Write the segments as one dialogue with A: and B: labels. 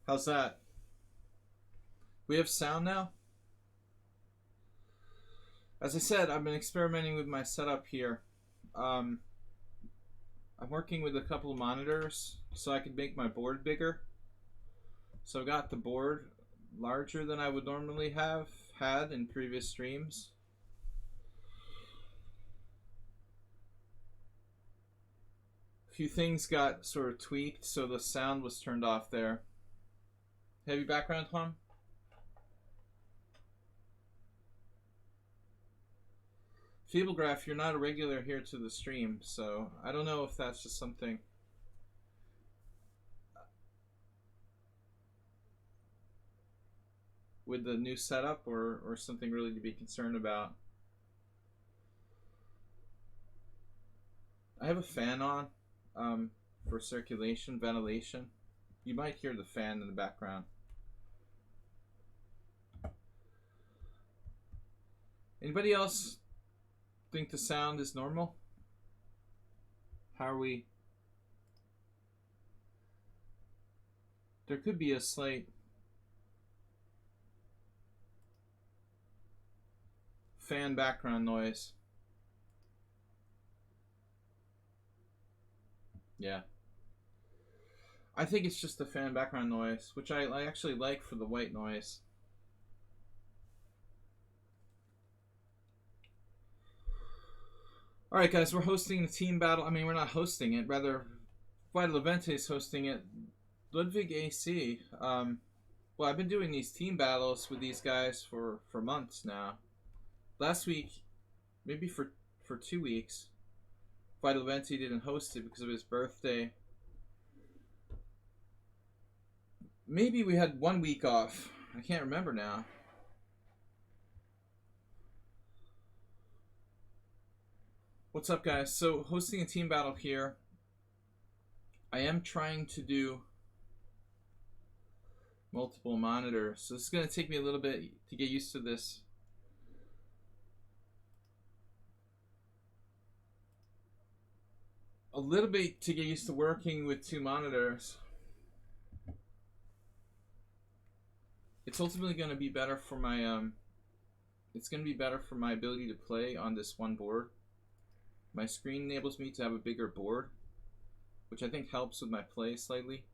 A: How's that? We have sound now? As I said, I've been experimenting with my setup here. Um, I'm working with a couple of monitors so I can make my board bigger. So I got the board larger than I would normally have had in previous streams. A few things got sort of tweaked, so the sound was turned off there. Heavy background, Tom? Feeblegraph, you're not a regular here to the stream, so I don't know if that's just something. With the new setup or something really to be concerned about. I have a fan on for circulation, ventilation. You might hear the fan in the background. Anybody else think the sound is normal? How are we? There could be a slight fan background noise. Yeah. I think it's just the fan background noise, which I actually like for the white noise. Alright guys, we're hosting the team battle. I mean, we're not hosting it, rather Vital Levente is hosting it. Ludwig AC. Well, I've been doing these team battles with these guys for months now. Last week, maybe for 2 weeks, Vital Levente didn't host it because of his birthday. Maybe we had 1 week off. I can't remember now. What's up, guys? So, hosting a team battle here. I am trying to do multiple monitors, so this is going to take me a little bit to get used to this. A little bit to get used to working with 2 monitors. It's ultimately going to be better for my it's going to be better for my ability to play on this one board. My screen enables me to have a bigger board, which I think helps with my play slightly.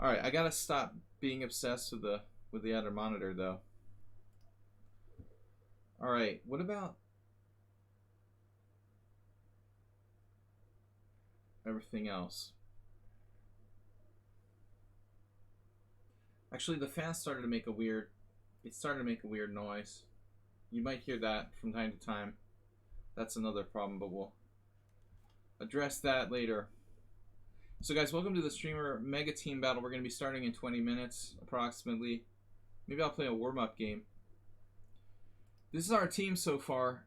A: Alright, I gotta stop being obsessed with the other monitor though. Alright, what about everything else? Actually, the fan started to make a weird noise. You might hear that from time to time. That's another problem, but we'll address that later. So guys, welcome to the streamer mega team battle. We're going to be starting in 20 minutes approximately. Maybe I'll play a warm-up game. This is our team so far.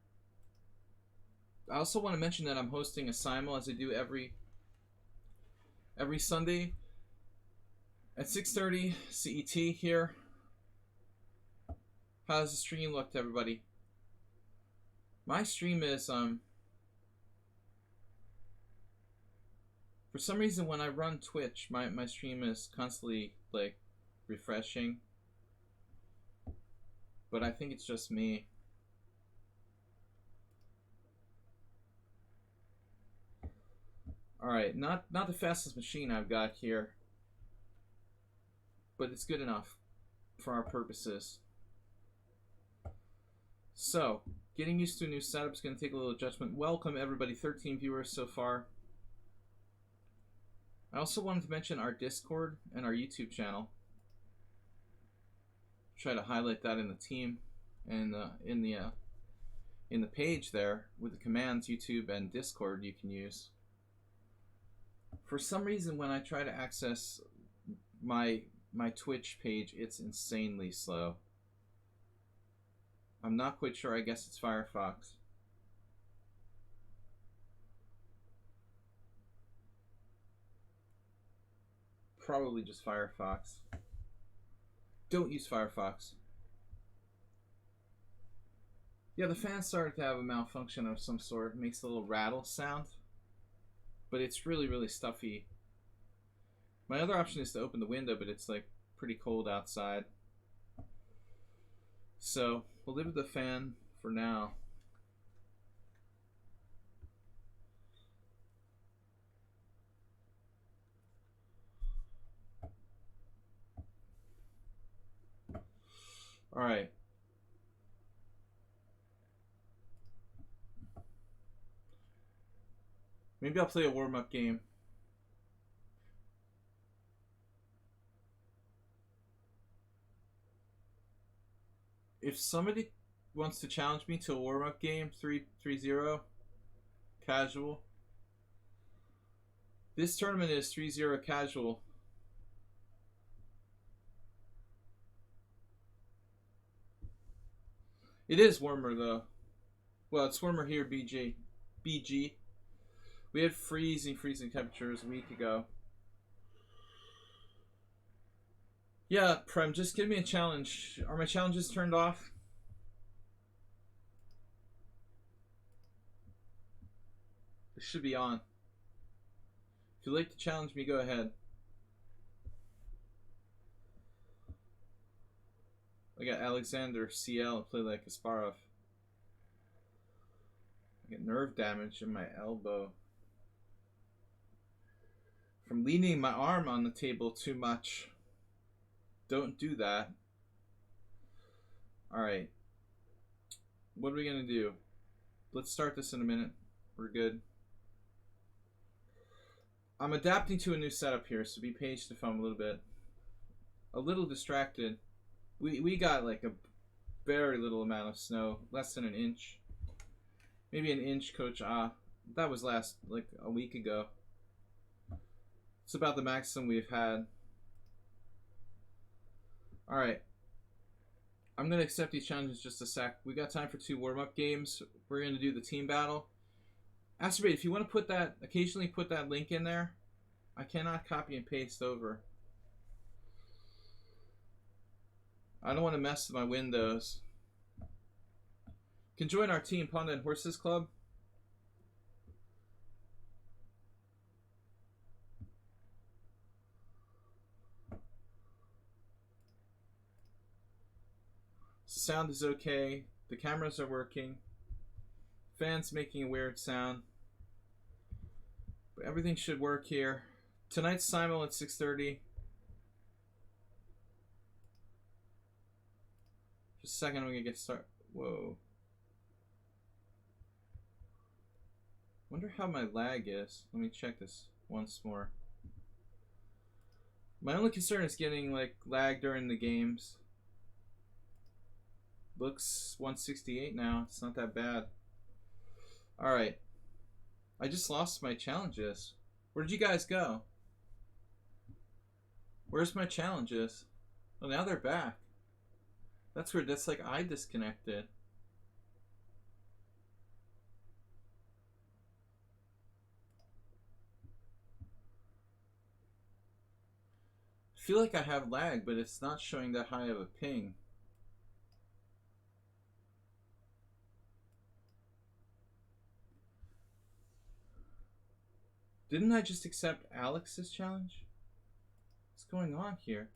A: I also want to mention that I'm hosting a simul as I do every Sunday at 6:30 CET here. How does the stream look to everybody? My stream is for some reason when I run Twitch, my stream is constantly like refreshing. But I think it's just me. Alright, not the fastest machine I've got here, but it's good enough for our purposes. So, getting used to a new setup is going to take a little adjustment. Welcome everybody, 13 viewers so far. I also wanted to mention our Discord and our YouTube channel. Try to highlight that in the team and in the page there with the commands YouTube and Discord you can use. For some reason, when I try to access my Twitch page, it's insanely slow. I'm not quite sure. I guess it's Firefox. Probably just Firefox. Don't use Firefox. Yeah, the fan started to have a malfunction of some sort. It makes a little rattle sound. But it's really, really stuffy. My other option is to open the window, but it's like pretty cold outside. So we'll live with the fan for now. All right. Maybe I'll play a warm-up game. If somebody wants to challenge me to a warm-up game, 3-0, casual. This tournament is 3-0 casual. It is warmer though. Well, it's warmer here, BG. We had freezing temperatures a week ago. Yeah, Prem, just give me a challenge. Are my challenges turned off? It should be on. If you'd like to challenge me, go ahead. I got Alexander CL play like Kasparov. I get nerve damage in my elbow from leaning my arm on the table too much. Don't do that. Alright. What are we going to do? Let's start this in a minute. We're good. I'm adapting to a new setup here, so be patient if I'm a little distracted. We got like a very little amount of snow, less than an inch. Maybe an inch, Coach. That was like a week ago. It's about the maximum we've had. Alright. I'm going to accept these challenges just a sec. We got time for 2 warm-up games. We're going to do the team battle. Asteroid, if you want to occasionally put that link in there. I cannot copy and paste over. I don't want to mess with my windows. You can join our team, Pawnda and Horses Club. Sound is okay. The cameras are working. Fans making a weird sound. But everything should work here. Tonight's simul at 6:30. Just a second, I'm gonna get started. Whoa. Wonder how my lag is. Let me check this once more. My only concern is getting like lag during the games. Looks 168 now. It's not that bad. Alright. I just lost my challenges. Where did you guys go? Where's my challenges? Oh, now they're back. That's weird. That's like I disconnected. I feel like I have lag, but it's not showing that high of a ping. Didn't I just accept Alex's challenge? What's going on here?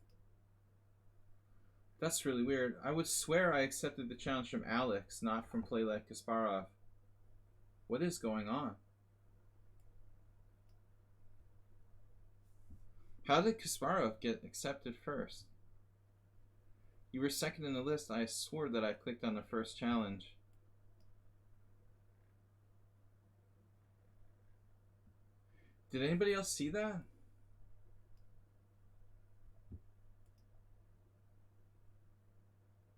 A: That's really weird. I would swear I accepted the challenge from Alex, not from Play Like Kasparov. What is going on? How did Kasparov get accepted first? You were second in the list. I swore that I clicked on the first challenge. Did anybody else see that?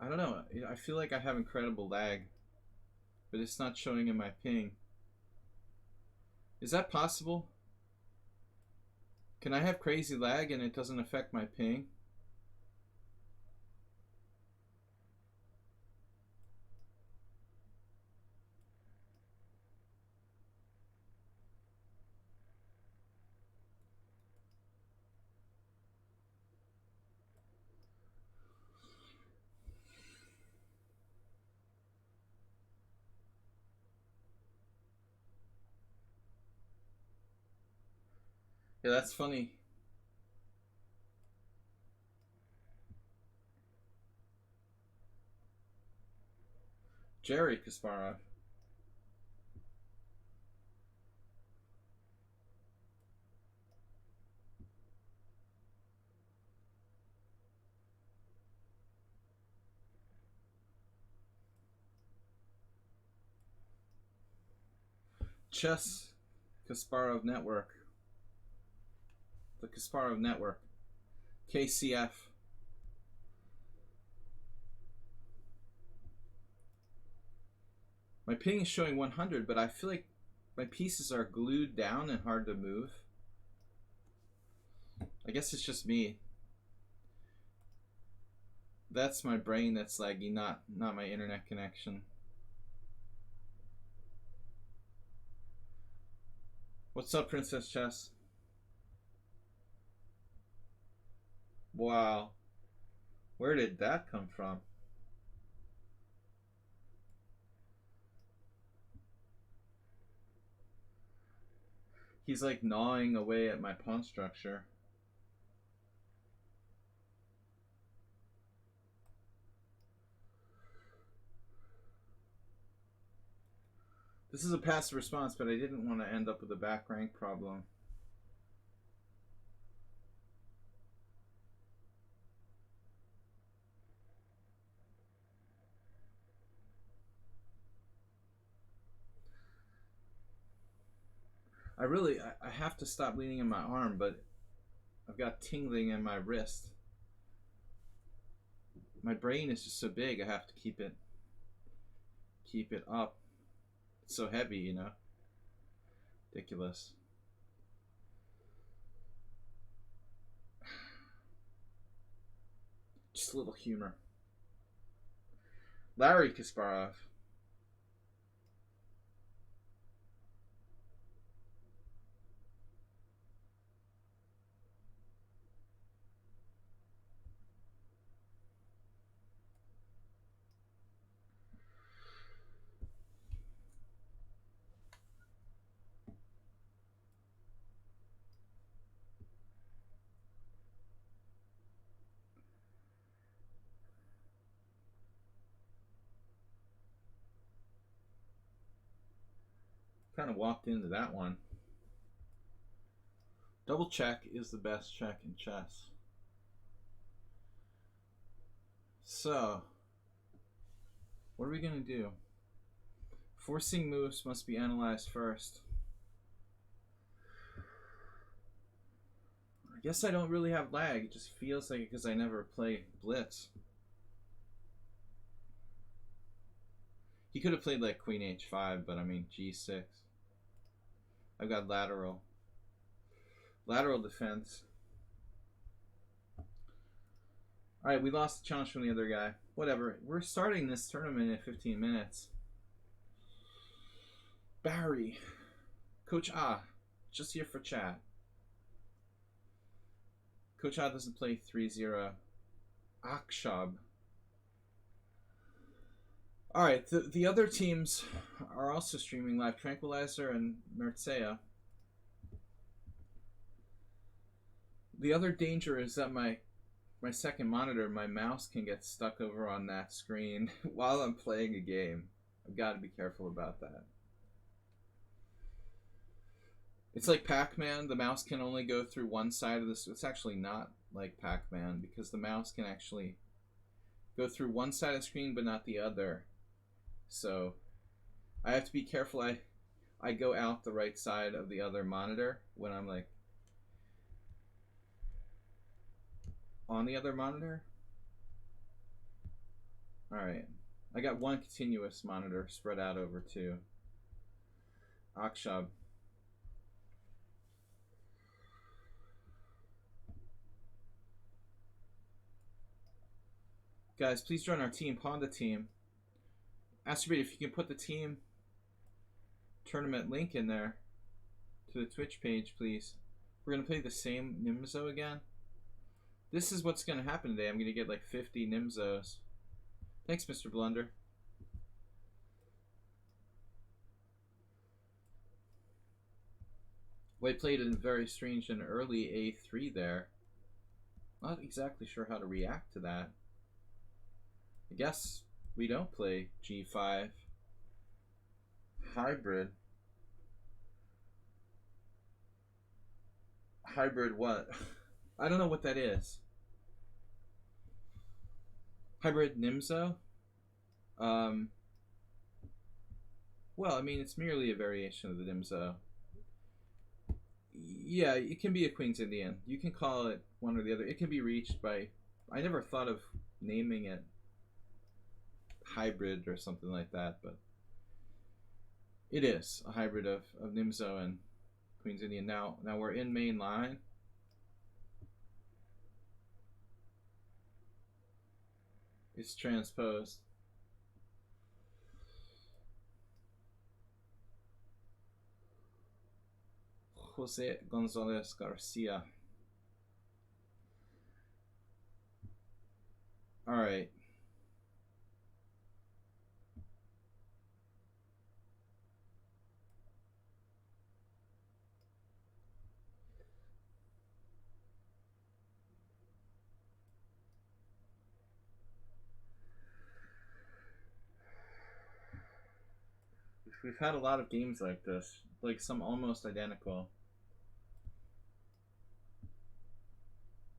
A: I don't know. I feel like I have incredible lag, but it's not showing in my ping. Is that possible? Can I have crazy lag and it doesn't affect my ping? Yeah, that's funny. Jerry Kasparov. Chess Kasparov Network. The Kasparov Network. KCF. My ping is showing 100, but I feel like my pieces are glued down and hard to move. I guess it's just me. That's my brain that's laggy, not my internet connection. What's up, Princess Chess? Wow. Where did that come from? He's like gnawing away at my pawn structure. This is a passive response, but I didn't want to end up with a back rank problem. I have to stop leaning in my arm, but I've got tingling in my wrist. My brain is just so big, I have to keep it up. It's so heavy, you know? Ridiculous. Just a little humor. Larry Kasparov. Kind of walked into that one. Double check is the best check in chess. So, what are we going to do? Forcing moves must be analyzed first. I guess I don't really have lag. It just feels like it because I never play blitz. He could have played like Queen H5, but I mean G6. I've got lateral defense. Alright, we lost the challenge from the other guy. Whatever. We're starting this tournament in 15 minutes. Barry. Coach A. Just here for chat. Coach A doesn't play 3-0. Akshab. Alright, the other teams are also streaming live. Tranquilizer and Mertzea. The other danger is that my second monitor, my mouse can get stuck over on that screen while I'm playing a game. I've got to be careful about that. It's like Pac-Man. The mouse can only go through one side of this. It's actually not like Pac-Man because the mouse can actually go through one side of the screen but not the other. So I have to be careful. I go out the right side of the other monitor when I'm like on the other monitor. Alright. I got one continuous monitor spread out over two. Akshab. Guys, please join our team, Pawnda team. Astrobate, if you can put the team tournament link in there to the Twitch page, please. We're going to play the same Nimzo again. This is what's going to happen today. I'm going to get like 50 Nimzos. Thanks, Mr. Blunder. White played a very strange and early A3 there. Not exactly sure how to react to that. I guess We don't play g5. Hybrid. Hybrid what? I don't know what that is. Hybrid Nimzo? Um, well, I mean, it's merely a variation of the Nimzo. Yeah, it can be a Queen's Indian. You can call it one or the other. It can be reached by... I never thought of naming it hybrid or something like that, but it is a hybrid of Nimzo and Queen's Indian. Now we're in main line. It's transposed. Jose Gonzalez Garcia. All right. We've had a lot of games like this, like some almost identical.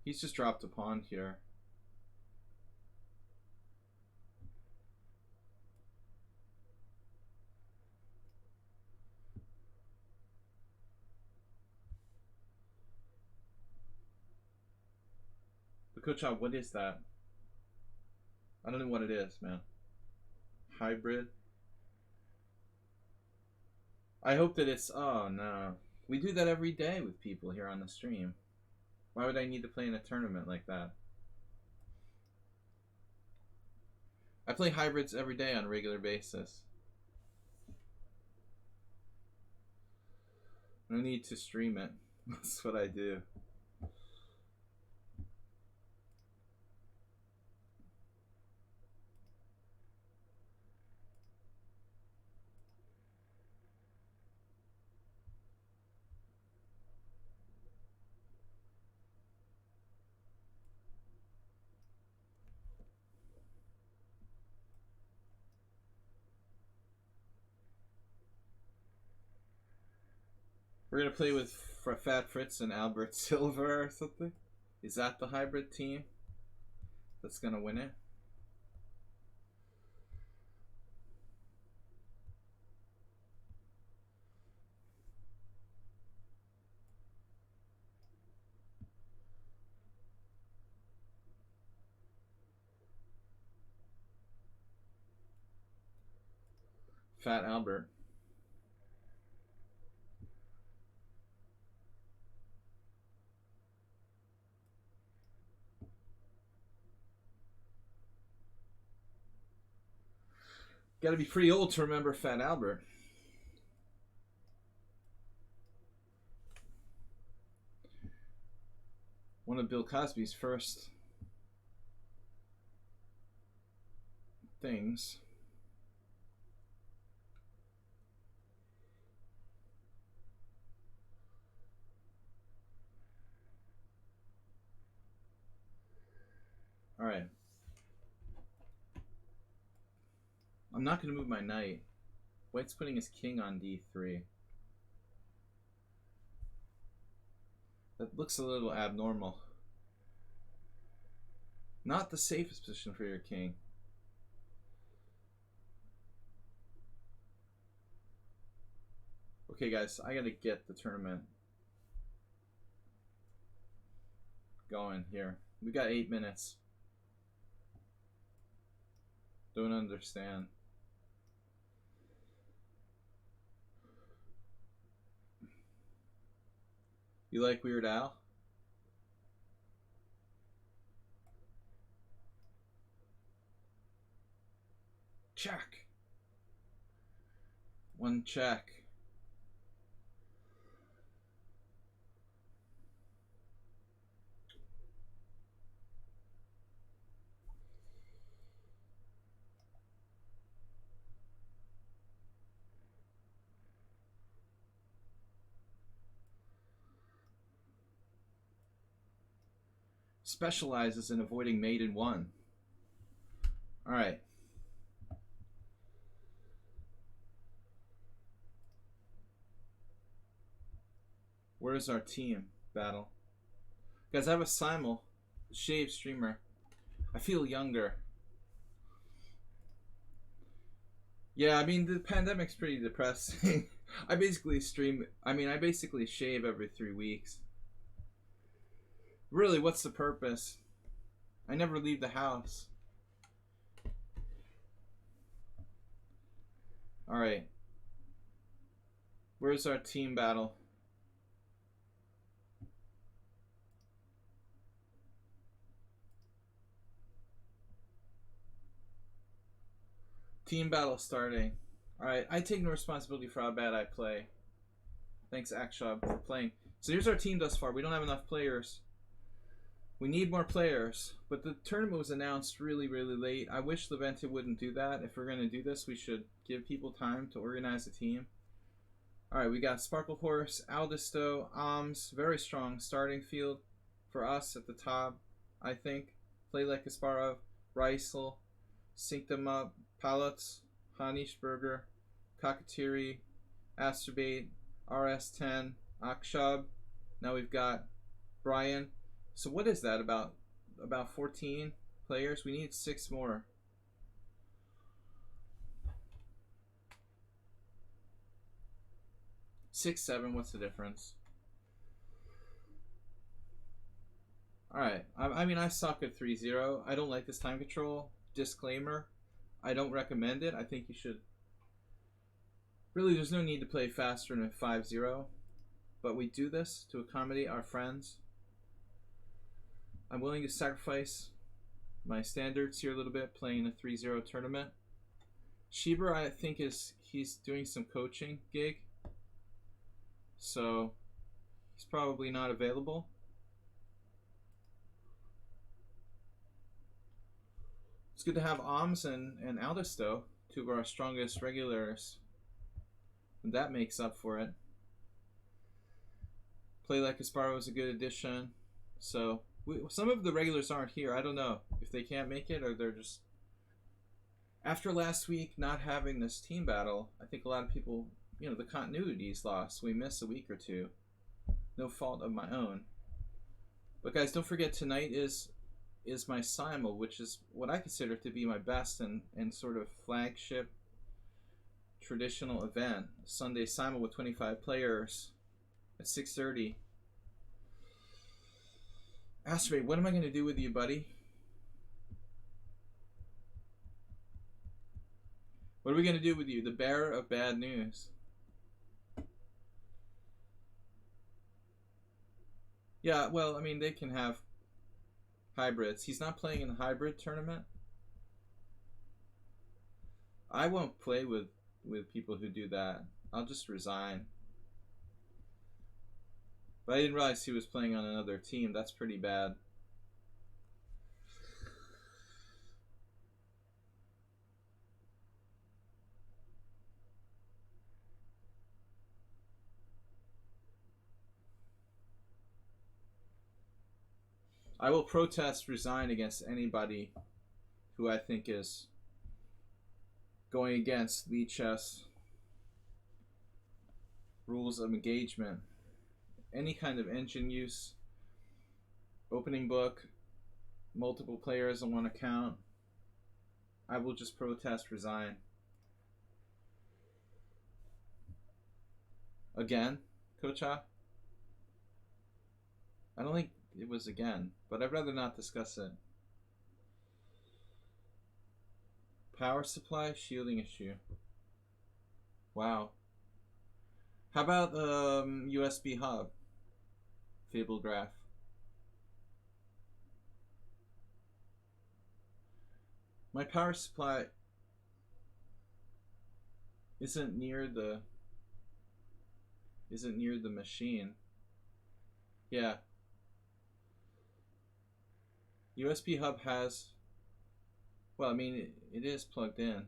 A: He's just dropped a pawn here. But Coach, what is that? I don't know what it is, man. Hybrid. I hope that it's... Oh, no. We do that every day with people here on the stream. Why would I need to play in a tournament like that? I play hybrids every day on a regular basis. No need to stream it. That's what I do. We're gonna play with Fat Fritz and Albert Silver or something? Is that the hybrid team that's gonna win it? Fat Albert. Gotta be pretty old to remember Fat Albert. One of Bill Cosby's first things. All right. I'm not going to move my knight. White's putting his king on d3. That looks a little abnormal. Not the safest position for your king. Okay, guys, I gotta get the tournament going here. We got 8 minutes. Don't understand. You like Weird Al? Check. One check. Specializes in avoiding mate in one. All right. Where's our team battle? Guys, I have a simul, shave streamer. I feel younger. Yeah, I mean, the pandemic's pretty depressing. I basically shave every 3 weeks. Really, what's the purpose? I never leave the house. Alright. Where's our team battle? Team battle starting. Alright, I take no responsibility for how bad I play. Thanks, Akshab, for playing. So here's our team thus far. We don't have enough players. We need more players. But the tournament was announced really, really late. I wish Levente wouldn't do that. If we're going to do this, we should give people time to organize a team. Alright, we got Sparkle Horse, Aldisto, Alms. Very strong starting field for us at the top, I think. Play Like Kasparov, Reisel, Sync Them Up, Palots, Hanishberger, Kakatiri, Asterbait, RS10, Akshab. Now we've got Brian. So what is that, about 14 players? We need 6 more. Six, 7, what's the difference? Alright, I mean, I suck at 3-0. I don't like this time control. Disclaimer, I don't recommend it. I think you should... Really, there's no need to play faster than 5-0. But we do this to accommodate our friends. I'm willing to sacrifice my standards here a little bit, playing a 3-0 tournament. Schieber, I think, he's doing some coaching gig. So, he's probably not available. It's good to have Alms and Aldisto, 2 of our strongest regulars. And that makes up for it. Play Like Kasparov was a good addition. So, some of the regulars aren't here. I don't know if they can't make it or they're just... After last week not having this team battle, I think a lot of people... You know, the continuity is lost. We miss a week or 2. No fault of my own. But guys, don't forget, tonight is my simul, which is what I consider to be my best and sort of flagship traditional event. Sunday simul with 25 players at 6:30. Asterbait, what am I going to do with you, buddy? What are we going to do with you? The bearer of bad news. Yeah, well, I mean, they can have hybrids. He's not playing in the hybrid tournament. I won't play with people who do that. I'll just resign. But I didn't realize he was playing on another team. That's pretty bad. I will protest, resign against anybody who I think is going against lichess rules of engagement. Any kind of engine use, opening book, multiple players on one account, I will just protest, resign. Again, Kocha? I don't think it was again, but I'd rather not discuss it. Power supply, shielding issue. Wow. How about USB hub? Fable graph. My power supply isn't near the machine. Yeah. USB hub has, well, I mean, it is plugged in.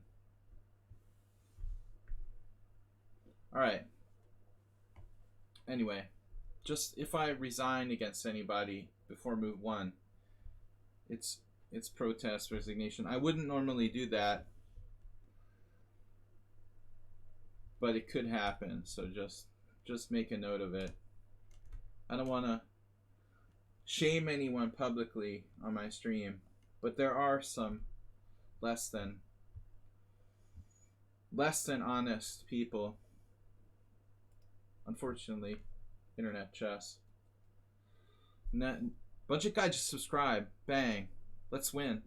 A: Alright. Anyway, just if I resign against anybody before move 1, it's protest, resignation. I wouldn't normally do that, but it could happen, so just make a note of it. I don't want to shame anyone publicly on my stream, but there are some less than honest people. Unfortunately, internet chess. Budget guy just subscribe. Bang. Let's win.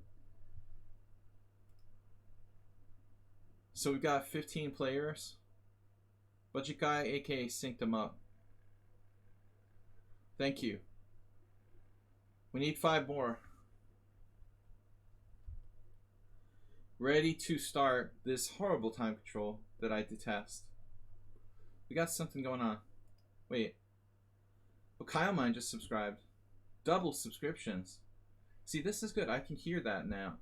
A: So we've got 15 players. Budget guy, aka synced them up. Thank you. We need 5 more. Ready to start this horrible time control that I detest. We got something going on. Wait. Oh, Kyle Mine just subscribed. Double subscriptions. See, this is good. I can hear that now.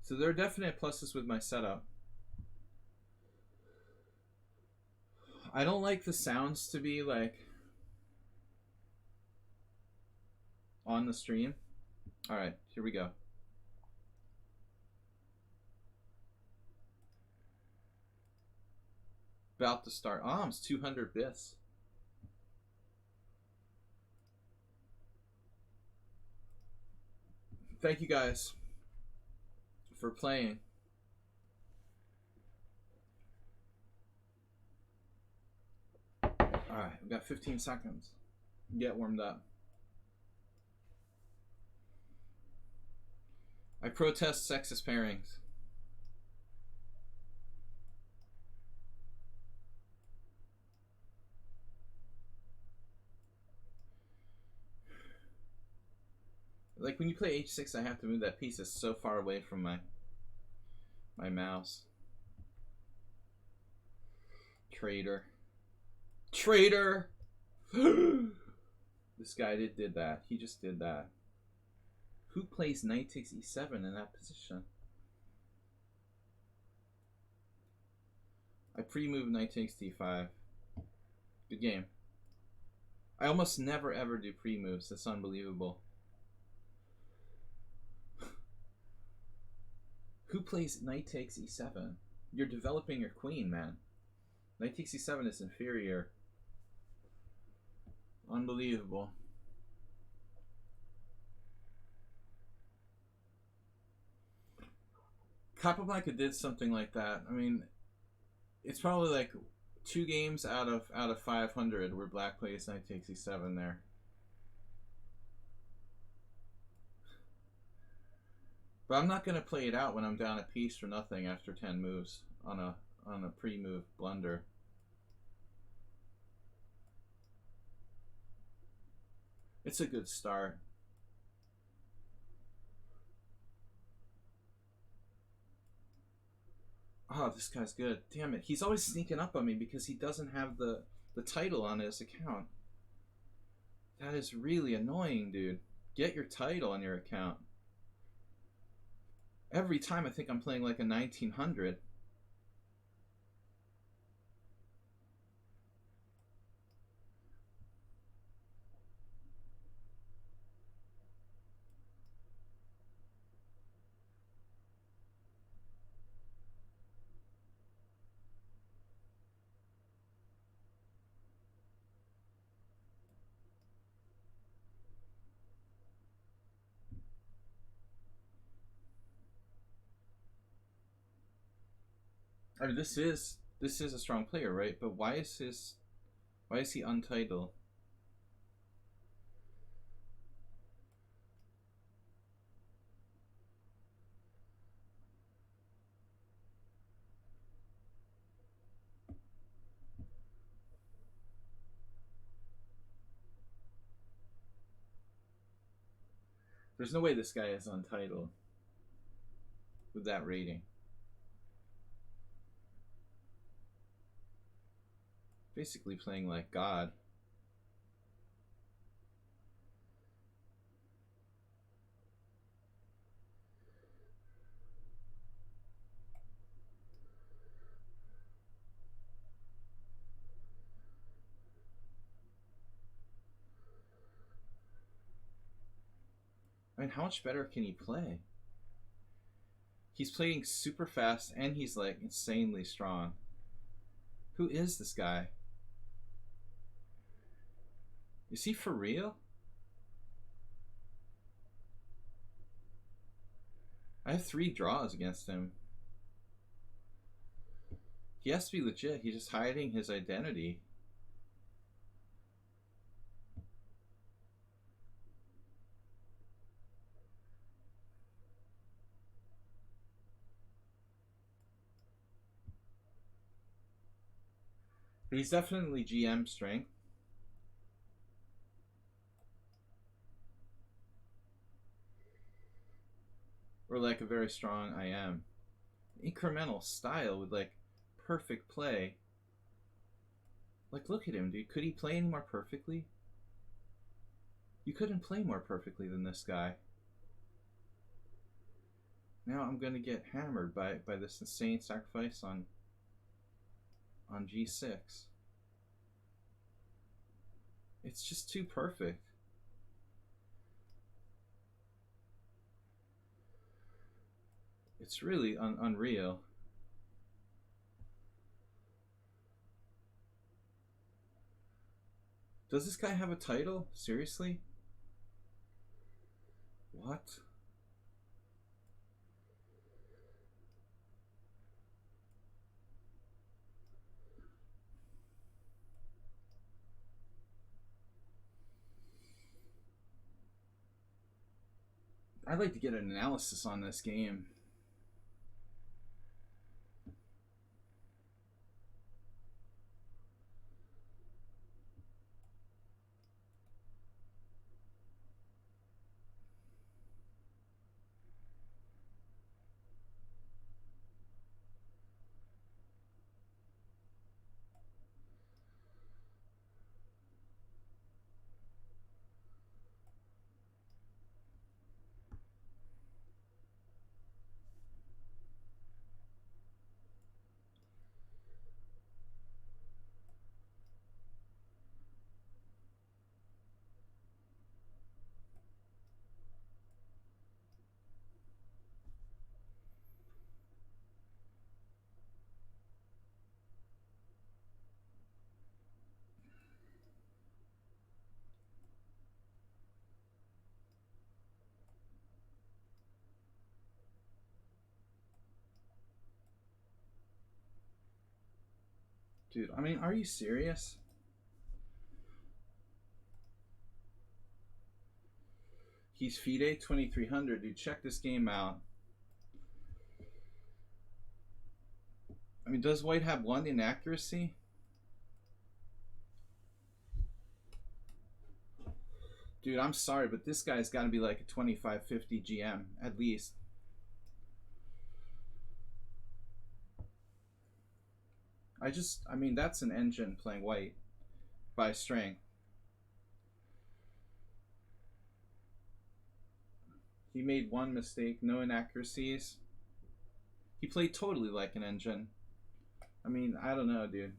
A: So there are definite pluses with my setup. I don't like the sounds to be like on the stream. Alright, here we go. About to start. It's 200 bits. Thank you guys for playing. Alright, we got 15 seconds. Get warmed up. I protest sexist pairings. Like when you play h6, I have to move that piece that's so far away from my mouse. Traitor. Traitor! This guy did that. He just did that. Who plays knight takes e7 in that position? I pre-move knight takes d5. Good game. I almost never ever do pre-moves. That's unbelievable. Who plays knight takes e7? You're developing your queen, man. Knight takes e7 is inferior. Unbelievable. Capablanca did something like that. I mean, it's probably like 2 games out of 500 where black plays knight takes e7 there. But I'm not gonna play it out when I'm down a piece for nothing after 10 moves on a pre-move blunder. It's a good start. Oh, this guy's good. Damn it. He's always sneaking up on me because he doesn't have the title on his account. That is really annoying, dude. Get your title on your account. Every time I think I'm playing like a 1900. I mean, this is a strong player, right? But why is he untitled? There's no way this guy is untitled with that rating. Basically playing like God. I mean, how much better can he play? He's playing super fast and he's like insanely strong. Who is this guy? Is he for real? I have 3 draws against him. He has to be legit. He's just hiding his identity. But he's definitely GM strength. Or like a very strong IM. Incremental style with like perfect play. Like, look at him, dude. Could he play any more perfectly? You couldn't play more perfectly than this guy. Now I'm gonna get hammered by this insane sacrifice on G6. It's just too perfect. It's really unreal. Does this guy have a title? Seriously? What? I'd like to get an analysis on this game. Dude, I mean, are you serious? He's FIDE 2300. Dude, check this game out. I mean, does white have 1 inaccuracy? Dude, I'm sorry, but this guy's got to be like a 2550 GM, at least. I mean, that's an engine playing white by strength. He made 1 mistake, no inaccuracies. He played totally like an engine. I mean, I don't know, dude.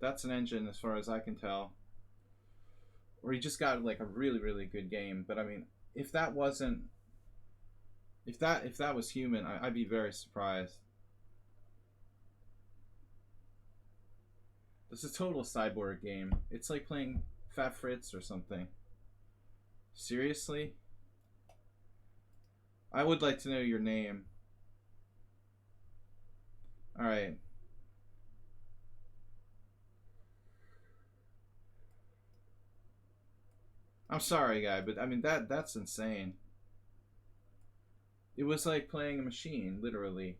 A: That's an engine as far as I can tell. Or he just got like a really, really good game. But I mean, if that wasn't, if that was human, I'd be very surprised. This is a total cyborg game. It's like playing Fat Fritz or something. Seriously? I would like to know your name. Alright. I'm sorry, guy, but I mean, that's insane. It was like playing a machine, literally.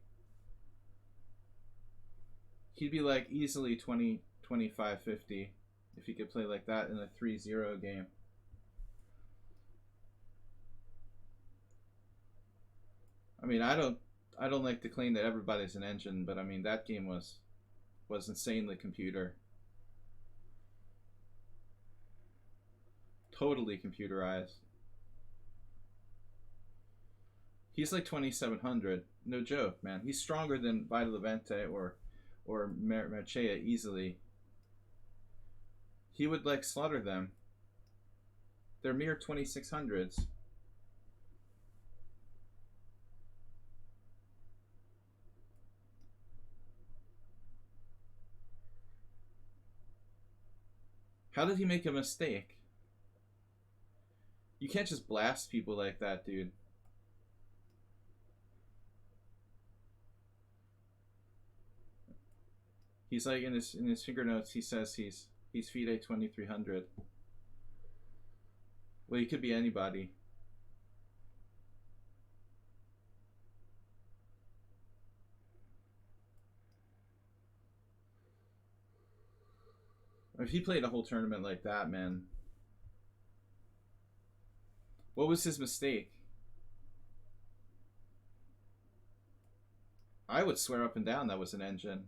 A: He'd be like easily 20, 25, 50 if he could play like that in a 3-0 game. I mean, I don't like to claim that everybody's an engine, but I mean, that game was insanely computer. Totally computerized. He's like 2700. No joke, man. He's stronger than Vita Levante or Marchea easily. He would like slaughter them. They're mere 2600s. How did he make a mistake? You can't just blast people like that, dude. He's like in his finger notes. He says he's FIDE 2300. Well, he could be anybody. If he played a whole tournament like that, man. What was his mistake? I would swear up and down that was an engine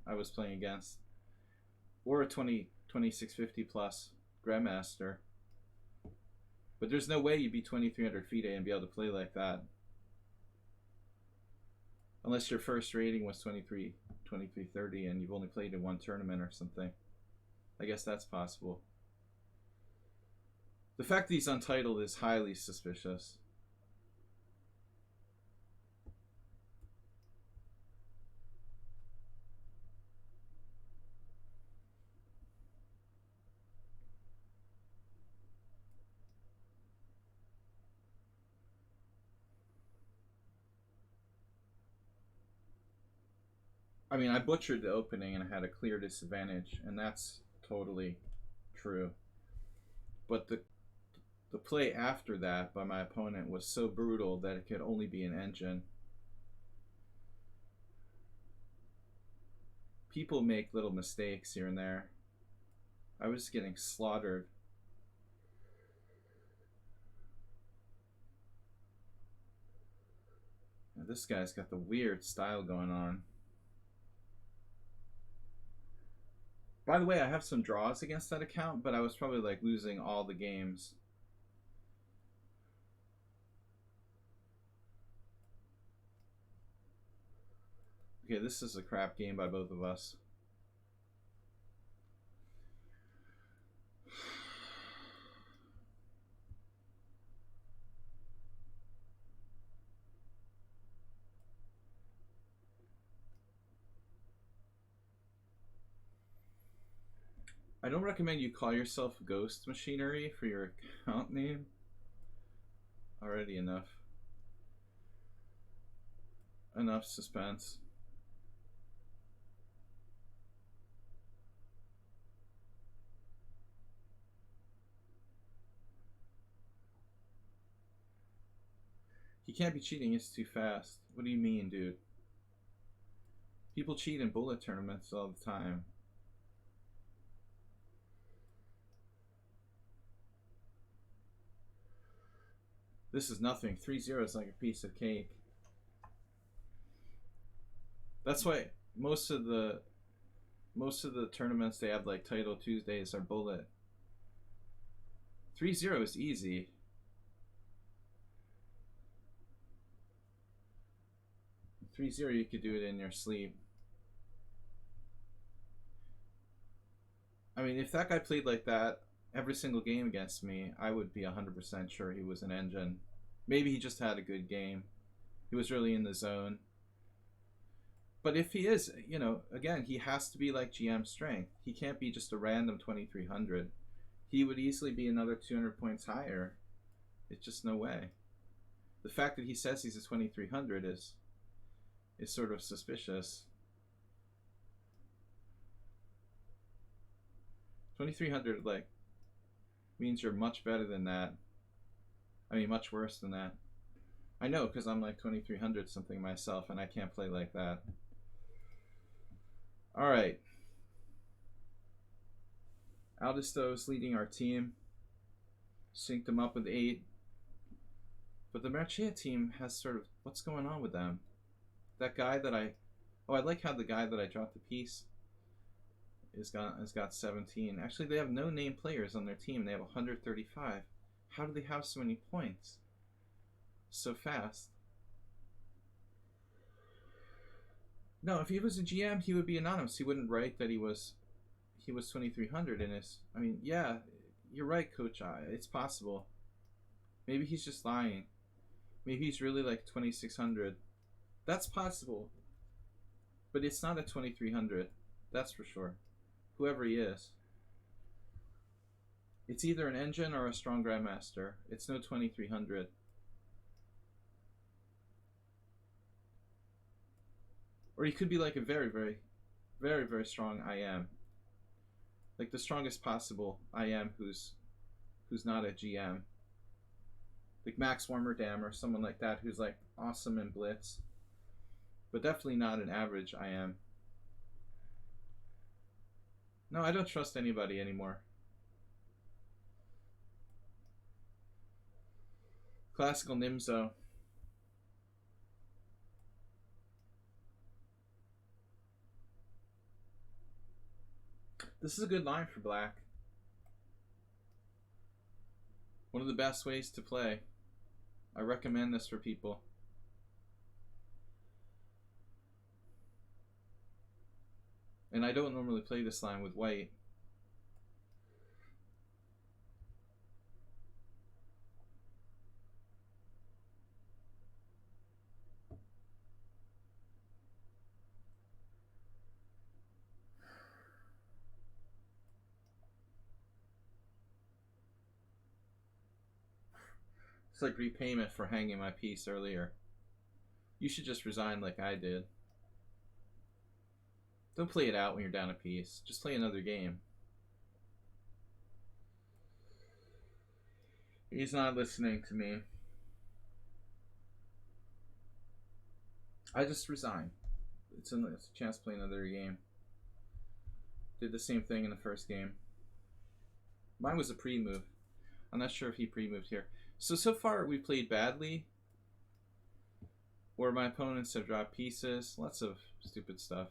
A: I was playing against. Or a 2650 plus Grandmaster. But there's no way you'd be 2300 FIDE and be able to play like that. Unless your first rating was 2330 and you've only played in one tournament or something. I guess that's possible. The fact that he's untitled is highly suspicious. I mean, I butchered the opening and I had a clear disadvantage, and that's totally true. But the play after that by my opponent was so brutal that it could only be an engine. People make little mistakes here and there. I was getting slaughtered. Now, this guy's got the weird style going on. By the way, I have some draws against that account, but I was probably like losing all the games. Okay, this is a crap game by both of us. I don't recommend you call yourself Ghost Machinery for your account name. Already enough suspense. He can't be cheating, it's too fast. What do you mean, dude? People cheat in bullet tournaments all the time. This is nothing. 3-0 is like a piece of cake. That's why most of the tournaments they have like Title Tuesdays are bullet. 3-0 is easy. You could do it in your sleep. I mean, if that guy played like that every single game against me, I would be 100% sure he was an engine. Maybe he just had a good game. He was really in the zone. But if he is, you know, again, he has to be like GM strength. He can't be just a random 2300. He would easily be another 200 points higher. It's just no way. The fact that he says he's a 2300 is sort of suspicious. 2300 like means you're much better than that. I mean, much worse than that. I know, because I'm like 2300 something myself, and I can't play like that. All right. Aldisto's leading our team. Synced him up with 8. But the Marchia team has sort of... What's going on with them? That guy that I... Oh, I like how the guy that I dropped the piece has got 17. Actually, they have no named players on their team. They have 135. How do they have so many points so fast? No, if he was a GM, he would be anonymous. He wouldn't write that he was 2300 in his... I mean, yeah, you're right, Coach. It's possible. Maybe he's just lying. Maybe he's really like 2600. That's possible. But it's not a 2300. That's for sure. Whoever he is. It's either an engine or a strong grandmaster. It's no 2300. Or he could be like a very, very, very, very strong IM. Like the strongest possible IM who's not a GM. Like Max Warmerdam or someone like that who's like awesome in Blitz. But definitely not an average IM. No, I don't trust anybody anymore. Classical Nimzo. This is a good line for black. One of the best ways to play. I recommend this for people. And I don't normally play this line with white. It's like repayment for hanging my piece earlier. You should just resign like I did. Don't play it out when you're down a piece. Just play another game. He's not listening to me. I just resign. It's a chance to play another game. Did the same thing in the first game. Mine was a pre-move. I'm not sure if he pre-moved here. So far we played badly. Or my opponents have dropped pieces. Lots of stupid stuff.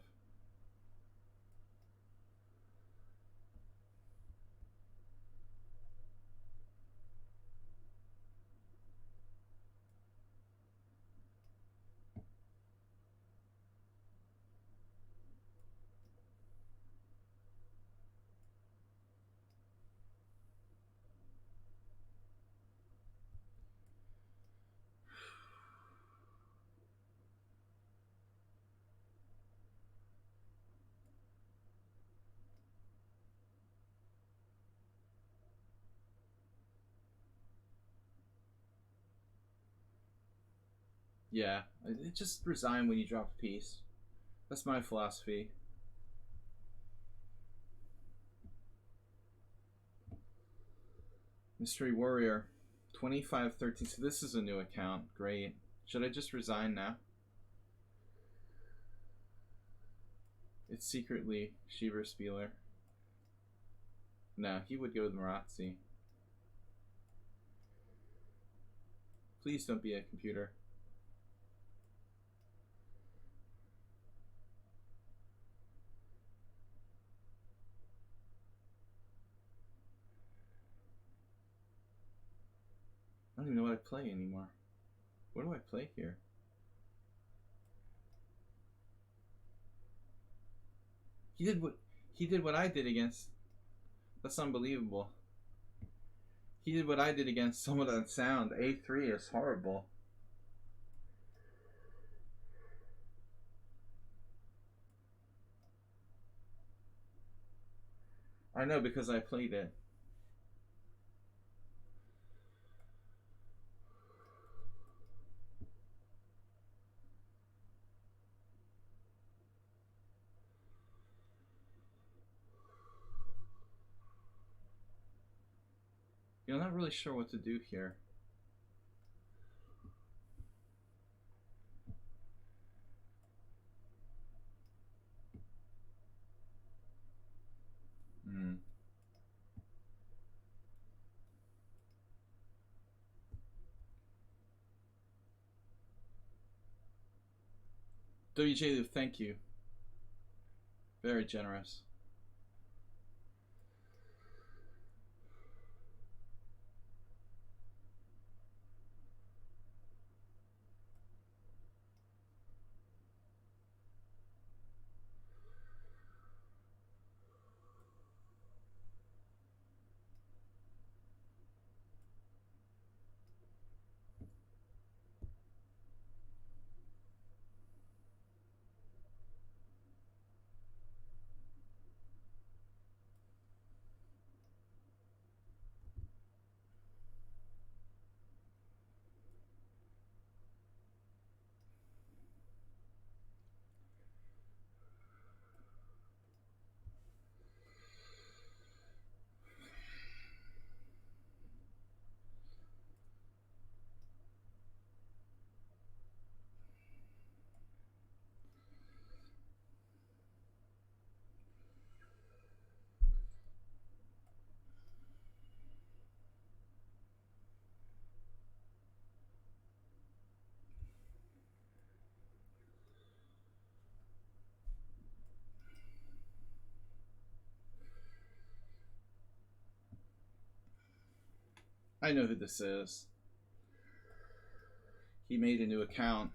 A: Yeah, just resign when you drop a piece. That's my philosophy. Mystery Warrior, 2513. So this is a new account. Great. Should I just resign now? It's secretly Shiver Spieler. No, he would go with Marazzi. Please don't be a computer. I don't even know what I play anymore. What do I play here? He did what I did against. That's unbelievable. He did what I did against someone on sound. A3 is horrible. I know because I played it. I'm not really sure what to do here. WJ Lou, thank you. Very generous. I know who this is. He made a new account.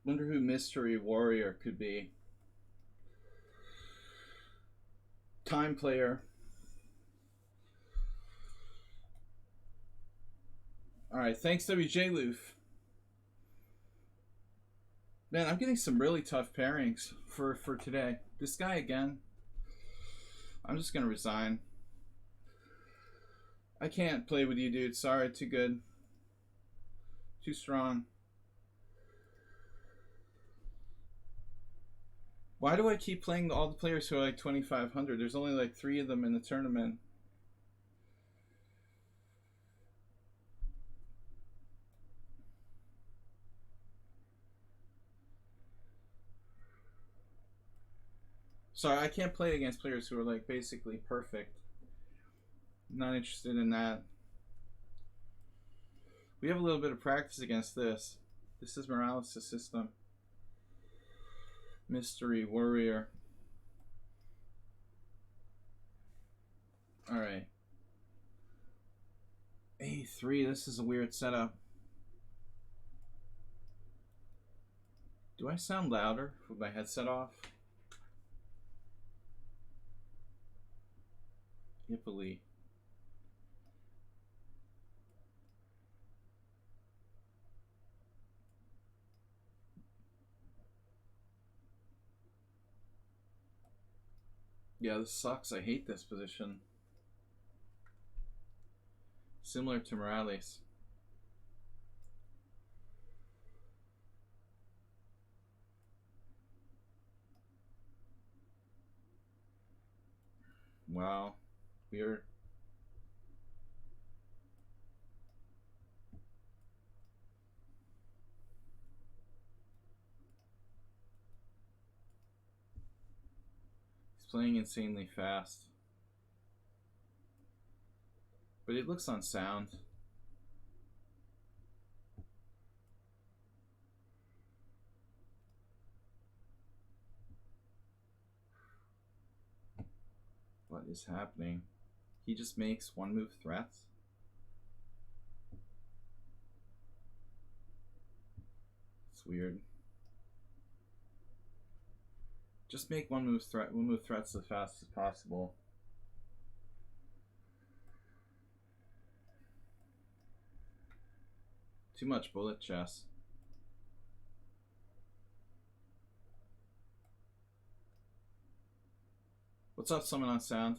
A: Wonder who Mystery Warrior could be. Time player. Alright, thanks WJ Loof. Man, I'm getting some really tough pairings for today. This guy again. I'm just gonna resign. I can't play with you, dude. Sorry, too good. Too strong. Why do I keep playing all the players who are like 2,500? There's only like 3 of them in the tournament. Sorry, I can't play against players who are like basically perfect. Not interested in that. We have a little bit of practice against this. This is Morales' system. Mystery Warrior. Alright. A3, this is a weird setup. Do I sound louder with my headset off? Italy. Yeah, this sucks. I hate this position. Similar to Morales. Wow. Weird. He's playing insanely fast. But it looks on sound. What is happening? He just makes one move threats? It's weird. Just make one move threats as fast as possible. Too much bullet chess. What's up, someone on sound?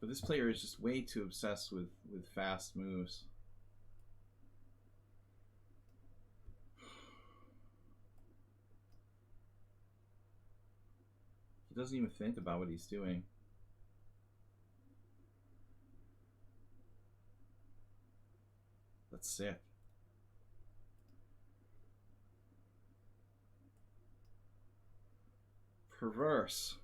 A: But this player is just way too obsessed with fast moves. He doesn't even think about what he's doing. That's sick. Perverse.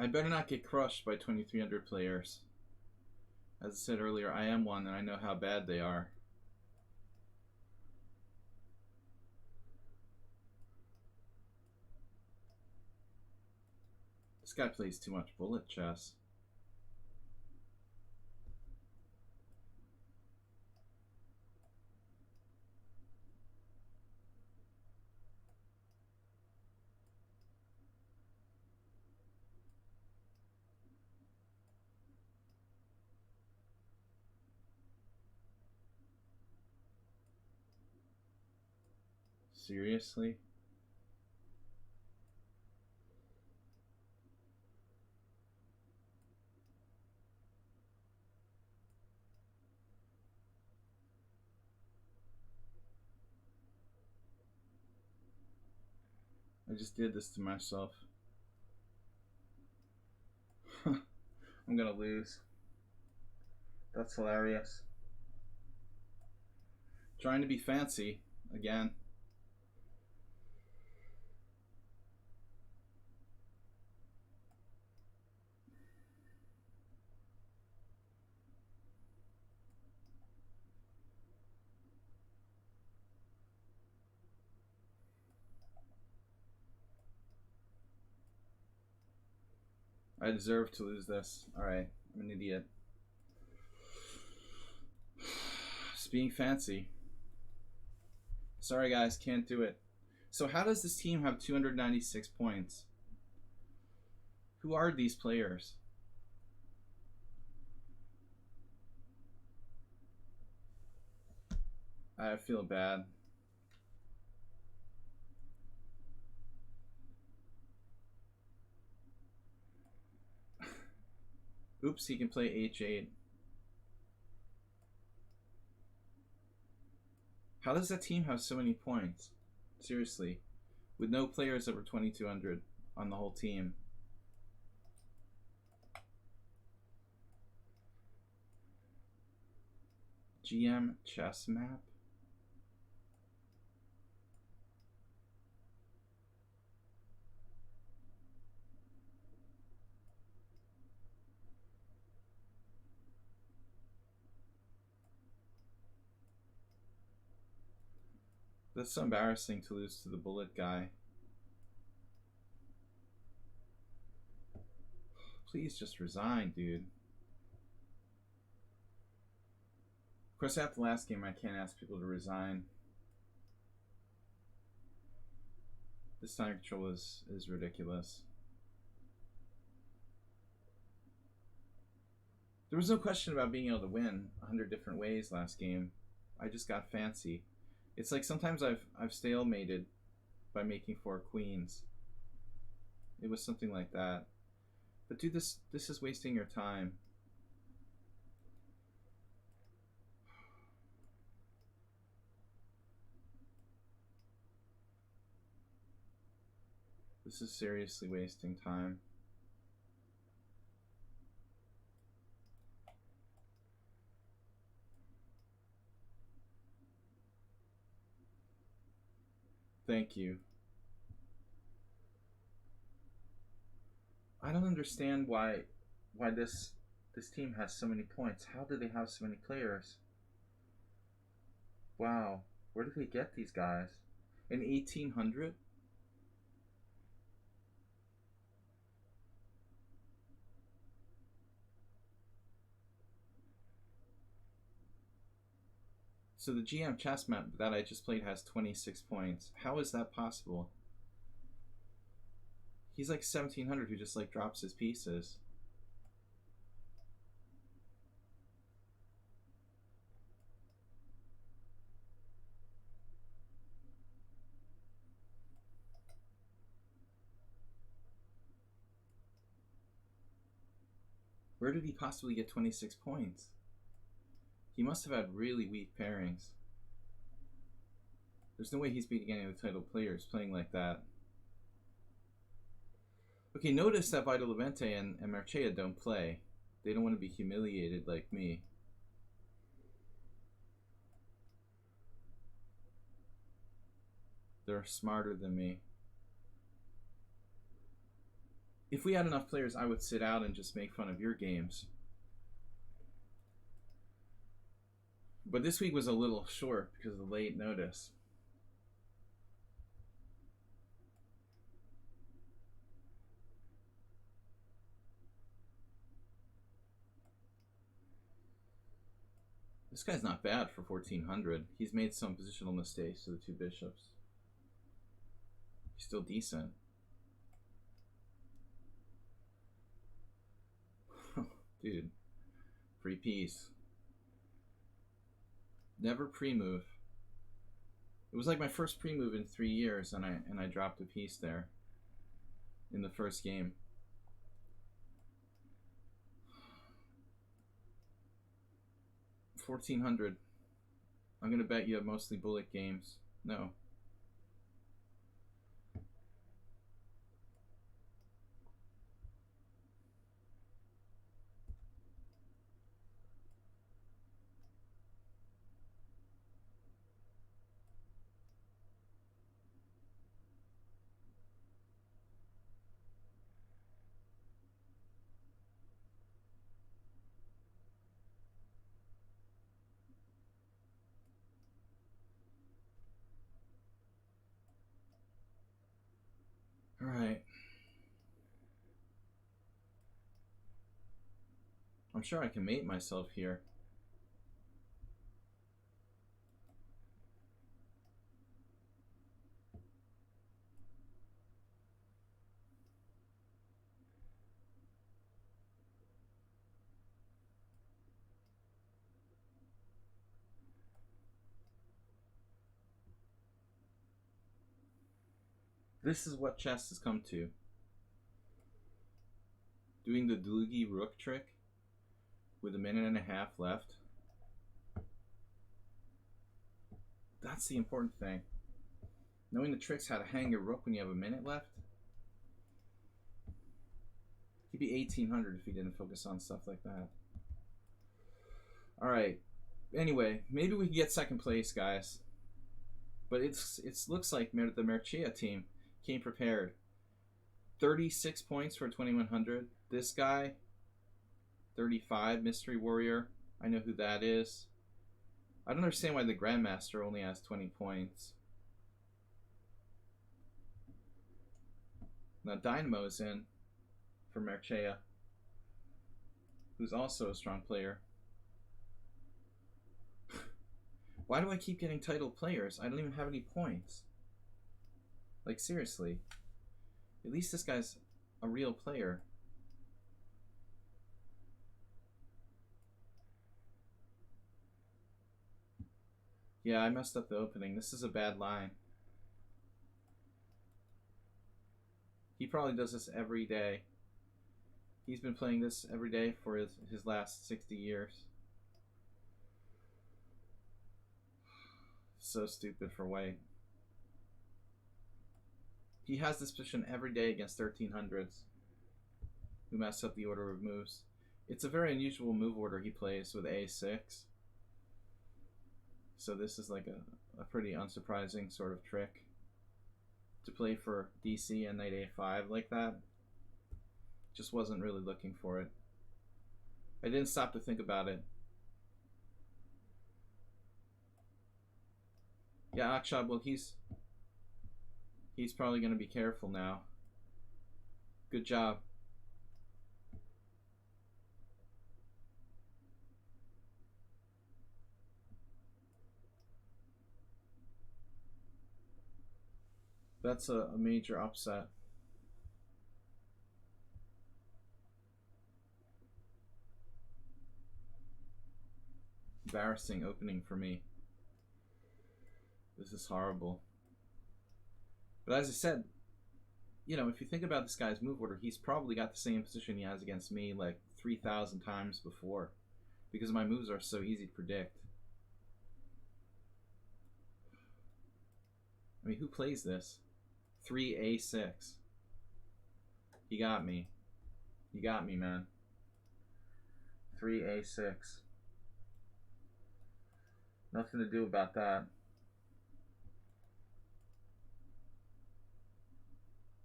A: I better not get crushed by 2300 players. As I said earlier, I am one and I know how bad they are. This guy plays too much bullet chess. Seriously? I just did this to myself. I'm gonna lose. That's hilarious. Trying to be fancy again. I deserve to lose this. Alright, I'm an idiot. Just being fancy. Sorry guys, can't do it. So how does this team have 296 points? Who are these players? I feel bad. Oops, he can play h8. How does that team have so many points? Seriously. With no players over 2200 on the whole team. GM chess map? That's so embarrassing to lose to the bullet guy. Please just resign, dude. Of course, after the last game, I can't ask people to resign. This time control is ridiculous. There was no question about being able to win 100 different ways last game. I just got fancy. It's like sometimes I've stalemated by making 4 queens. It was something like that. But dude, this is wasting your time. This is seriously wasting time. Thank you. I don't understand why this team has so many points. How do they have so many players? Wow, where did they get these guys? In 1800? So the GM chess map that I just played has 26 points. How is that possible? He's like 1700 who just like drops his pieces. Where did he possibly get 26 points? He must have had really weak pairings. There's no way he's beating any of the title players playing like that. Okay, notice that Vita Levente and Marchea don't play. They don't want to be humiliated like me. They're smarter than me. If we had enough players, I would sit out and just make fun of your games. But this week was a little short because of the late notice. This guy's not bad for 1400. He's made some positional mistakes to the two bishops. He's still decent. Dude, free piece. Never pre-move. It was like my first pre-move in 3 years, and I dropped a piece there in the first game. $1,400. I'm gonna bet you have mostly bullet games. No. All right. I'm sure I can mate myself here. This is what chess has come to. Doing the doogie rook trick with 1.5 minutes left. That's the important thing. Knowing the tricks how to hang your rook when you have 1 minute left. He'd be 1800 if he didn't focus on stuff like that. Alright. Anyway, maybe we can get second place, guys. But it looks like the Merchia team came prepared. 36 points for 2100. This guy, 35, Mystery Warrior. I know who that is. I don't understand why the Grandmaster only has 20 points. Now Dynamo's in for Merchia, who's also a strong player. Why do I keep getting titled players? I don't even have any points. Like, seriously. At least this guy's a real player. Yeah, I messed up the opening. This is a bad line. He probably does this every day. He's been playing this every day for his last 60 years. So stupid for White. He has this position every day against 1300s who mess up the order of moves. It's a very unusual move order he plays with A6. So this is like a pretty unsurprising sort of trick to play for DC and knight A5 like that. Just wasn't really looking for it. I didn't stop to think about it. Yeah, Akshab, well, he's probably going to be careful now. Good job. That's a major upset. Embarrassing opening for me. This is horrible. But as I said, you know, if you think about this guy's move order, he's probably got the same position he has against me like 3,000 times before, because my moves are so easy to predict. I mean, who plays this? 3A6. He got me. You got me, man. 3A6. Nothing to do about that.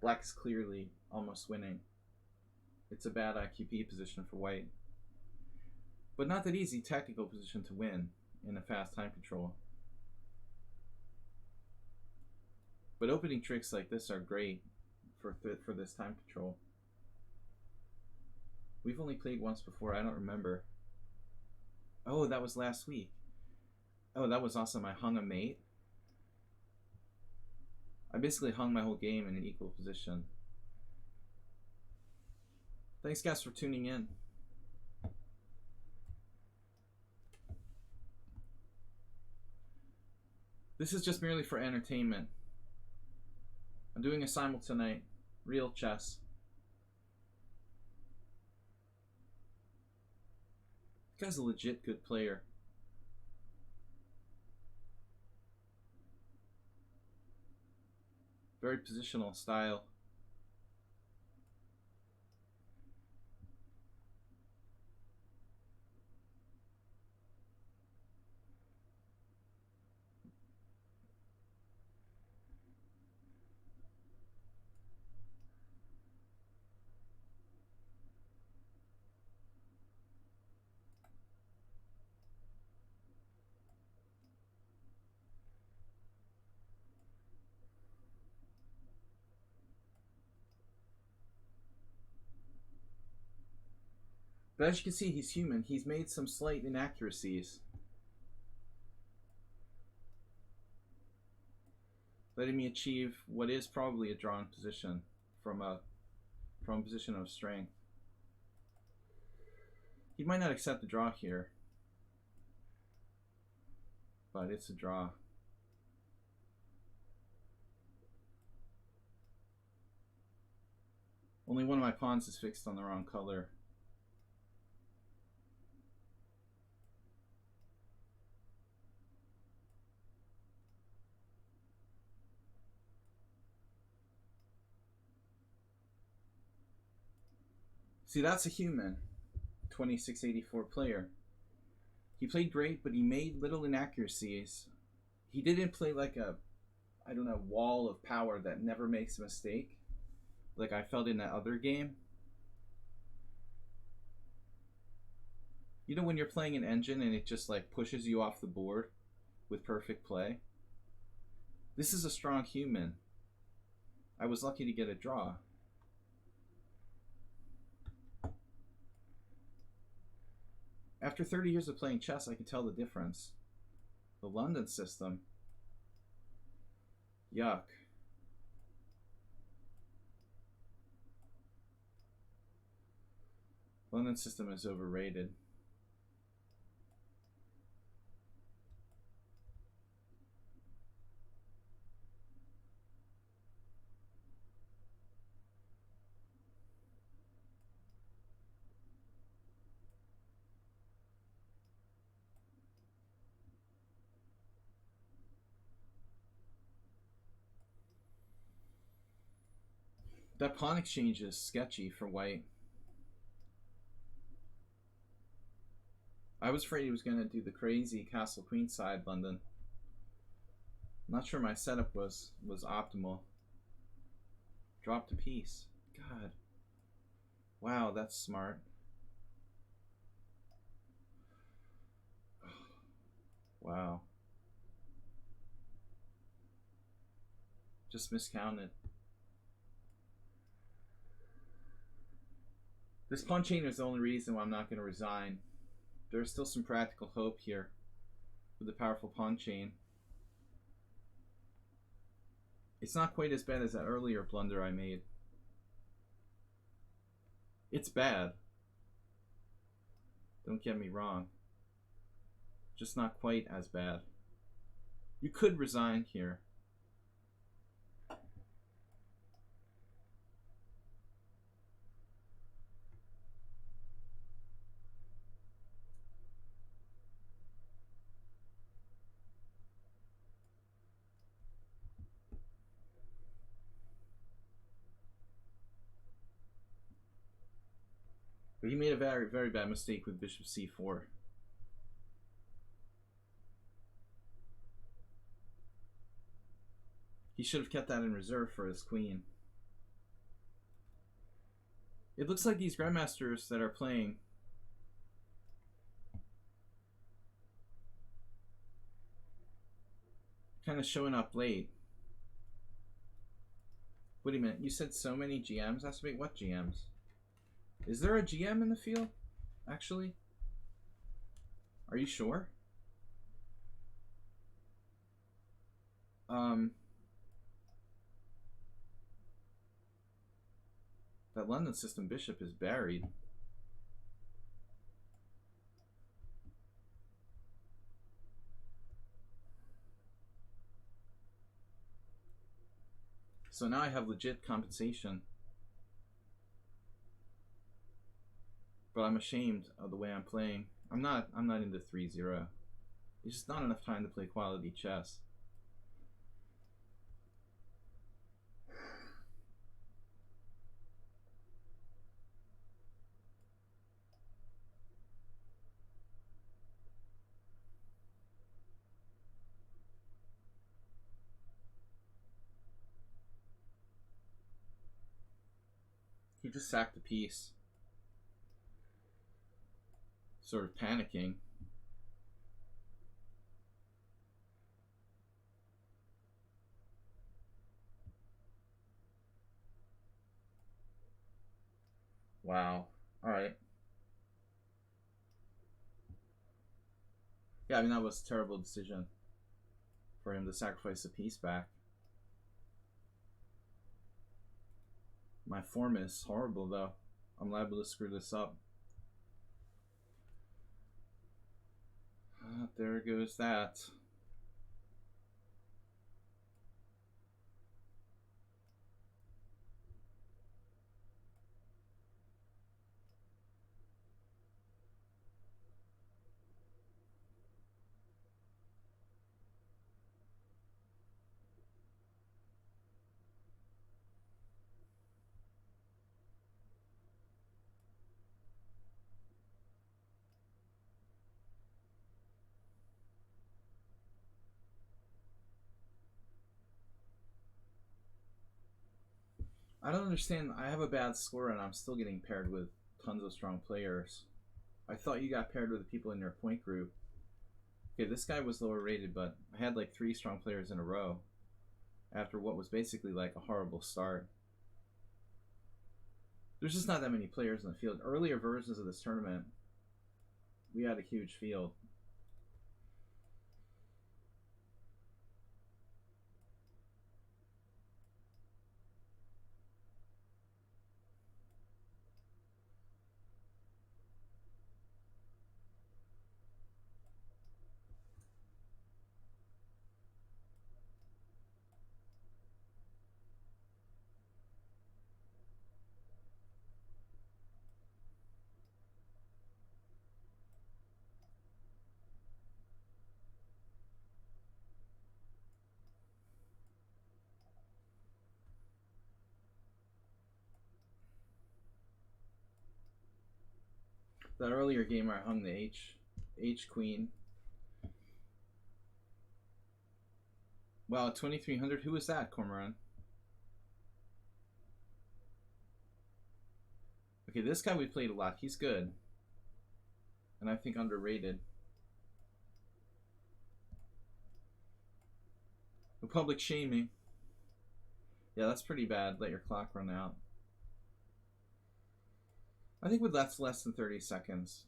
A: Black is clearly almost winning. It's a bad IQP position for white. But not that easy tactical position to win in a fast time control. But opening tricks like this are great for this time control. We've only played once before, I don't remember. Oh, that was last week. Oh, that was awesome. I hung a mate. I basically hung my whole game in an equal position. Thanks guys for tuning in. This is just merely for entertainment. I'm doing a simul tonight. Real chess. This guy's a legit good player. Very positional style. But as you can see, he's human. He's made some slight inaccuracies, letting me achieve what is probably a drawn position from a position of strength. He might not accept the draw here, but it's a draw. Only one of my pawns is fixed on the wrong color. See, that's a human 2684 player. He played great, but he made little inaccuracies. He didn't play like a, I don't know, wall of power that never makes a mistake, like I felt in that other game. You know when you're playing an engine and it just like pushes you off the board with perfect play? This is a strong human. I was lucky to get a draw. After 30 years of playing chess, I can tell the difference. The London system. Yuck. London system is overrated. That pawn exchange is sketchy for white. I was afraid he was going to do the crazy castle queenside London. I'm not sure my setup was optimal. Dropped a piece. God. Wow, that's smart. Wow. Just miscounted. This pawn chain is the only reason why I'm not going to resign. There's still some practical hope here with the powerful pawn chain. It's not quite as bad as that earlier blunder I made. It's bad. Don't get me wrong. Just not quite as bad. You could resign here. But he made a very, very bad mistake with bishop c4. He should have kept that in reserve for his queen. It looks like these grandmasters that are playing kind of showing up late. Wait a minute, you said so many GMs? Has to be what GMs? Is there a GM in the field? Actually? Are you sure? That London system bishop is buried. So now I have legit compensation. But I'm ashamed of the way I'm playing. I'm not into 3-0. It's just not enough time to play quality chess. He just sacked a piece. Sort of panicking. Wow. Alright. Yeah, I mean, that was a terrible decision for him to sacrifice a piece back. My form is horrible, though. I'm liable to screw this up. There goes that. I don't understand. I have a bad score and I'm still getting paired with tons of strong players. I thought you got paired with the people in your point group. Okay, this guy was lower rated, but I had like 3 strong players in a row after what was basically like a horrible start. There's just not that many players in the field. Earlier versions of this tournament, we had a huge field. That earlier game I hung the H queen. Wow, 2300. Who was that, Cormoran? Okay, this guy we played a lot. He's good. And I think underrated. The public shaming. Yeah, that's pretty bad. Let your clock run out. I think with less than 30 seconds,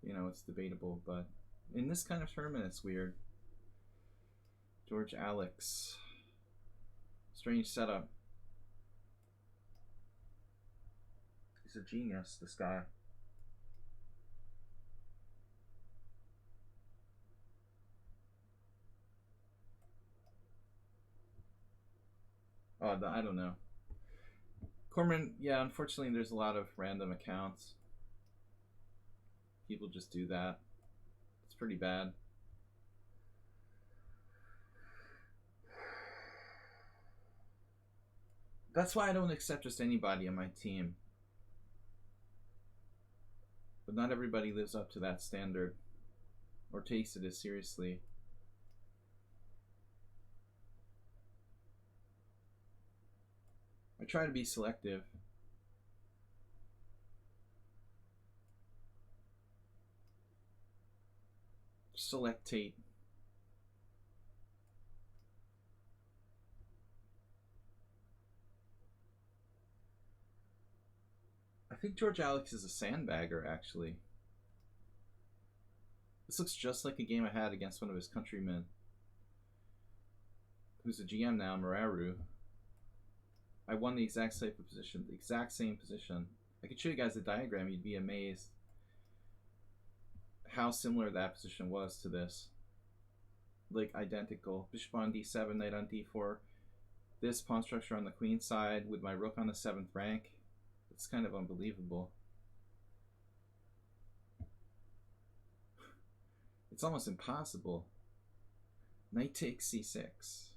A: you know, it's debatable, but in this kind of tournament, it's weird. George Alex. Strange setup. He's a genius, this guy. Oh, I don't know. Cormoran, yeah, unfortunately there's a lot of random accounts. People just do that. It's pretty bad. That's why I don't accept just anybody on my team. But not everybody lives up to that standard or takes it as seriously. I try to be selective. selectate. I think George Alex is a sandbagger, actually. This looks just like a game I had against one of his countrymen, who's a GM now, Muraru. I won the exact same position, the exact same position. I could show you guys the diagram, you'd be amazed how similar that position was to this. Like, identical. Bishop on d7, knight on d4. This pawn structure on the queen side with my rook on the 7th rank. It's kind of unbelievable. It's almost impossible. Knight takes c6.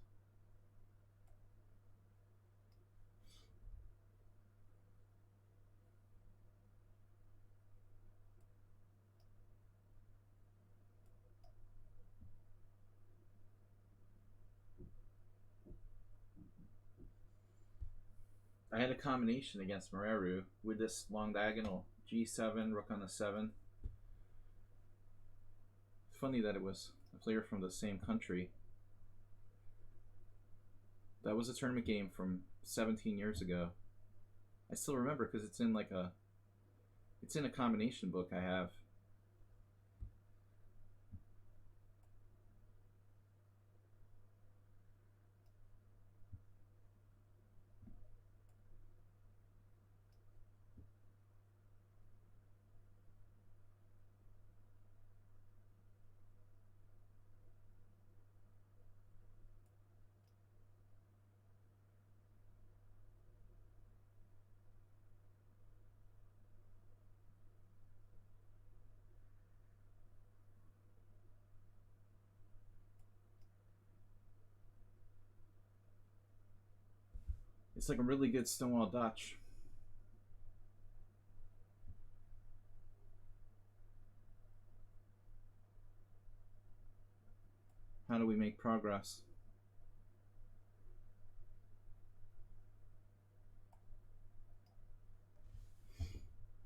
A: I had a combination against Muraru with this long diagonal. G7, rook on the 7. Funny that it was a player from the same country. That was a tournament game from 17 years ago. I still remember because it's in like a combination book I have. It's like a really good Stonewall Dutch. How do we make progress?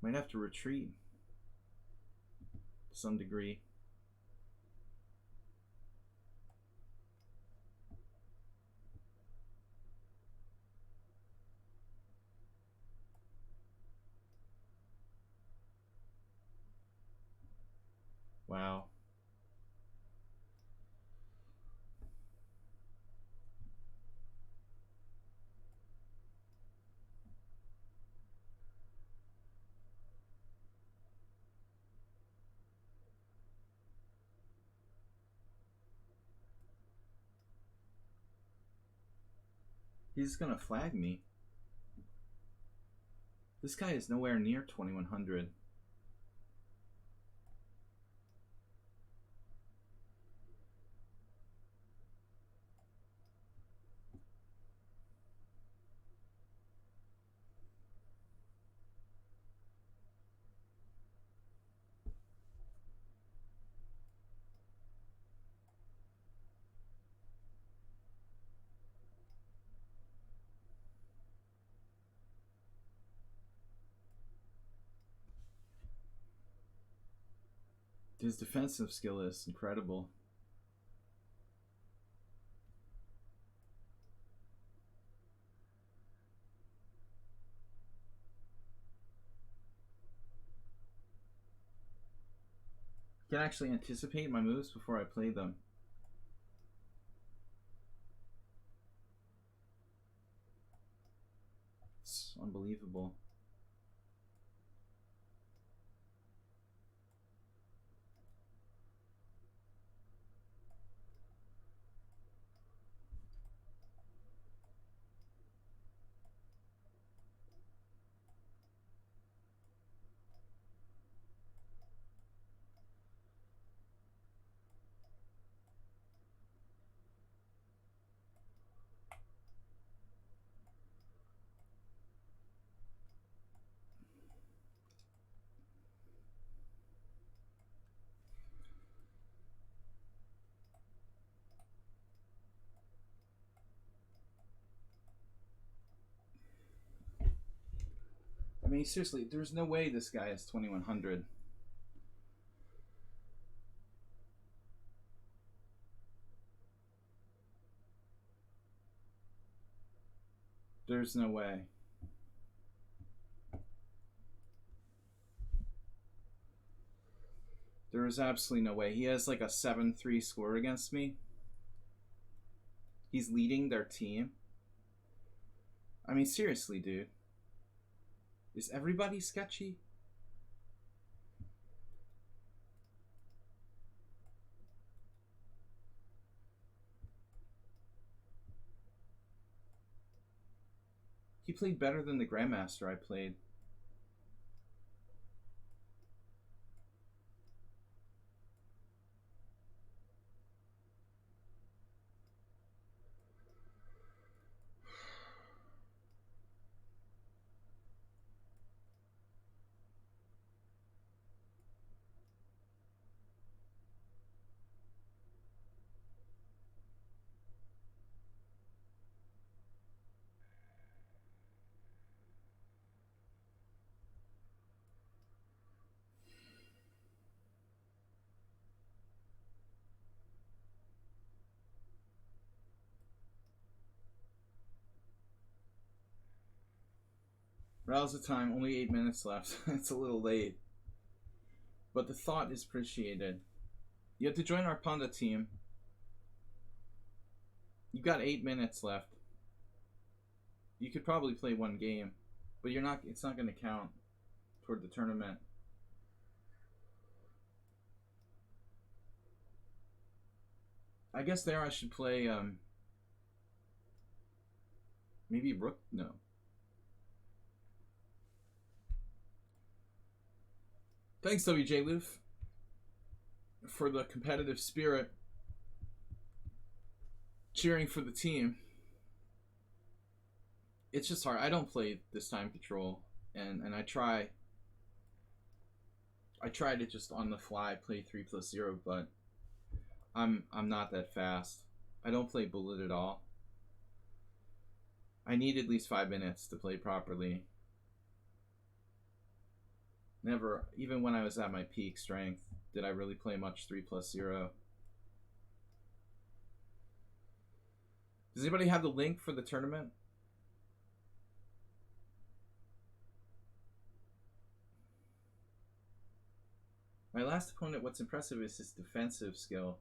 A: Might have to retreat to some degree. Wow. He's gonna flag me. This guy is nowhere near 2100. His defensive skill is incredible. I can actually anticipate my moves before I play them. It's unbelievable. I mean, seriously, there's no way this guy is 2100. There's no way. There is absolutely no way. He has like a 7-3 score against me. He's leading their team. I mean, seriously, dude. Is everybody sketchy? He played better than the Grandmaster I played. Now's the time, only 8 minutes left. It's a little late. But the thought is appreciated. You have to join our Pawnda team. You've got 8 minutes left. You could probably play one game, but you're not. It's not going to count toward the tournament. I guess there I should play maybe Rook. No. Thanks, WJ Loof, for the competitive spirit, cheering for the team. It's just hard. I don't play this time control, and I try to just on the fly play 3+0, but I'm not that fast. I don't play bullet at all. I need at least 5 minutes to play properly. Never, even when I was at my peak strength, did I really play much 3+0. Does anybody have the link for the tournament? My last opponent, what's impressive is his defensive skill.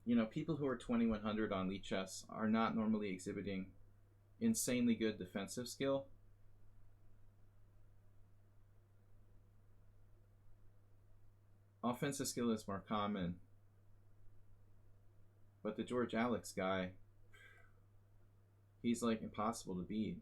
A: You know, people who are 2100 on lichess are not normally exhibiting insanely good defensive skill. Offensive skill is more common. But the George Alex guy, he's like impossible to beat.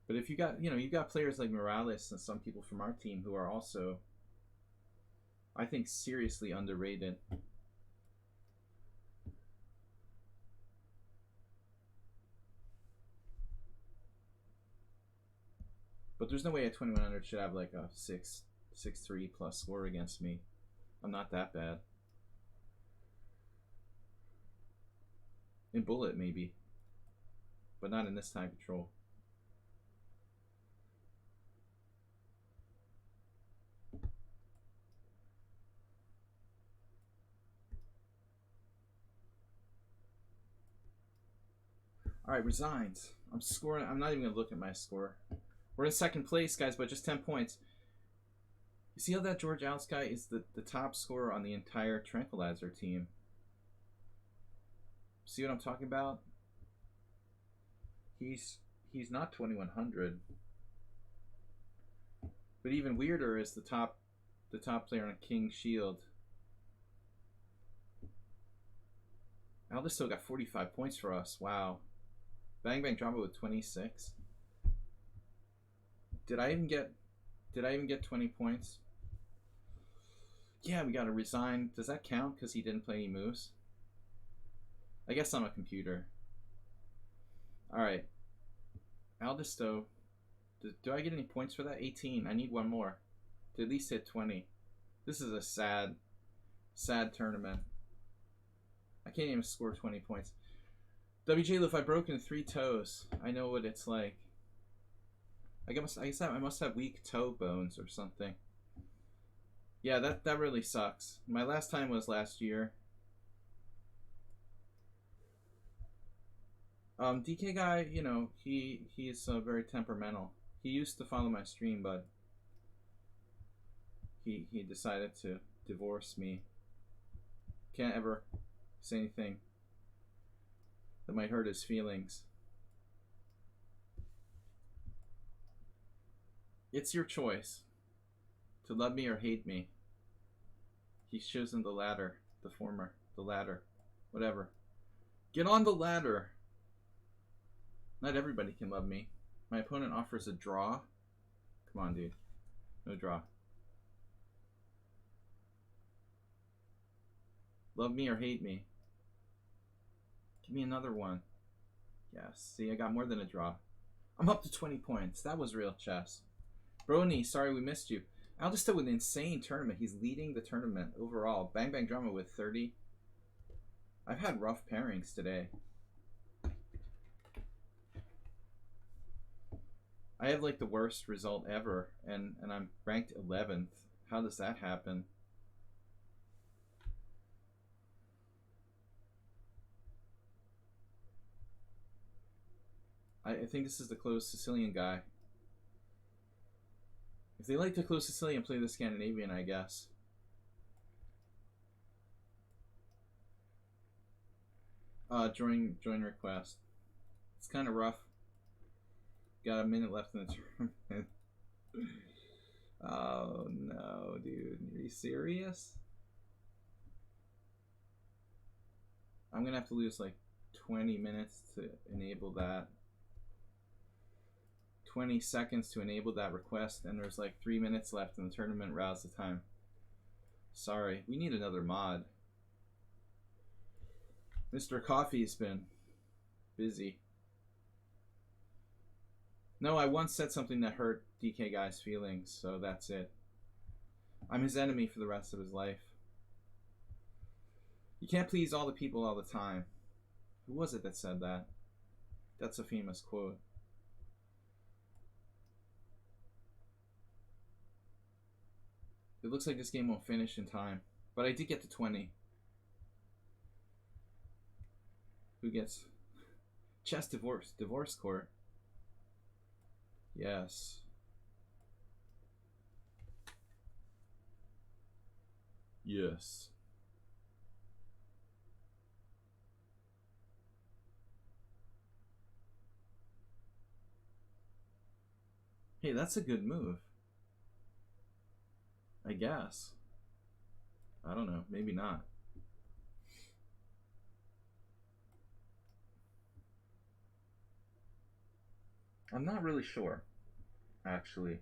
A: But if you got, you've got players like Morales and some people from our team who are also, I think, seriously underrated. But there's no way a 2100 should have like a 6-3 plus score against me. I'm not that bad. In bullet maybe, but not in this time control. All right, resigns. I'm scoring. I'm not even gonna look at my score. We're in second place, guys, but just 10 points. You see how that George Alex guy is the top scorer on the entire Tranquilizer team? See what I'm talking about? He's not 2100. But even weirder is the top player on a King Shield. Aldis still got 45 points for us. Wow. Bang Bang Drama with 26. Did I even get 20 points? Yeah, we gotta resign. Does that count because he didn't play any moves? I guess I'm a computer. Alright. Aldisto. Do I get any points for that? 18. I need one more to at least hit 20. This is a sad tournament. I can't even score 20 points. WJ, if I broke in 3 toes, I know what it's like. I guess I must have weak toe bones or something. Yeah, that really sucks. My last time was last year. DK guy, you know, he's very temperamental. He used to follow my stream, but he decided to divorce me. Can't ever say anything that might hurt his feelings. It's your choice to love me or hate me. He's chosen the latter, the former, the latter, whatever. Get on the ladder. Not everybody can love me. My opponent offers a draw. Come on, dude. No draw. Love me or hate me. Give me another one. Yes. See, I got more than a draw. I'm up to 20 points. That was real chess. Brony, sorry we missed you. Aldisto with an insane tournament. He's leading the tournament overall. Bang Bang Drama with 30. I've had rough pairings today. I have like the worst result ever, and I'm ranked 11th. How does that happen? I think this is the closed Sicilian guy. If they like to close Sicilian, play the Scandinavian, I guess. Join request. It's kind of rough. Got a minute left in the tournament. Oh no, dude. Are you serious? I'm gonna have to lose like 20 minutes to enable that. 20 seconds to enable that request, and there's like 3 minutes left in the tournament. Rouse the time. Sorry, we need another mod. Mr. Coffee's been busy. No, I once said something that hurt DK guy's feelings, so that's it. I'm his enemy for the rest of his life. You can't please all the people all the time. Who was it that said that? That's a famous quote. It looks like this game won't finish in time, but I did get to 20. Who gets chess divorce court? Yes. Yes. Hey, that's a good move. I guess. I don't know. Maybe not. I'm not really sure, actually.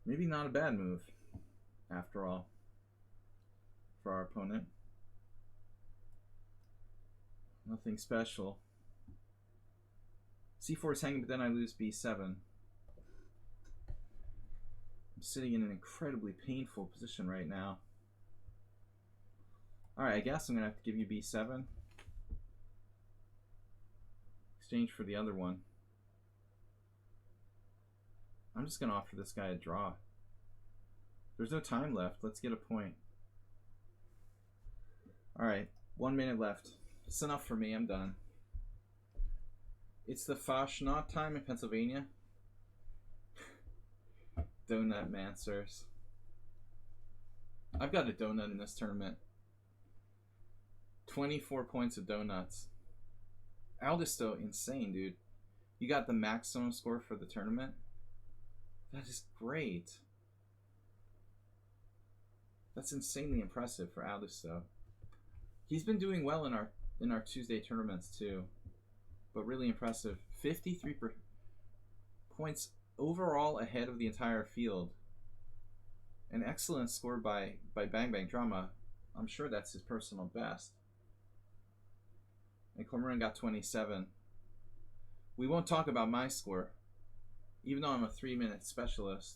A: Maybe not a bad move, after all, for our opponent. Nothing special. C4 is hanging, but then I lose B7. I'm sitting in an incredibly painful position right now. Alright, I guess I'm going to have to give you B7. Exchange for the other one. I'm just going to offer this guy a draw. There's no time left. Let's get a point. Alright, 1 minute left. It's enough for me. I'm done. It's the Paschall time in Pennsylvania. Donut Mancers. I've got a donut in this tournament. 24 points of donuts. Aldisto, insane, dude. You got the maximum score for the tournament? That is great. That's insanely impressive for Aldisto. He's been doing well in our Tuesday tournaments too. But really impressive. 53 points overall ahead of the entire field. An excellent score by Bang Bang Drama. I'm sure that's his personal best. And Cormoran got 27. We won't talk about my score, even though I'm a 3-minute specialist.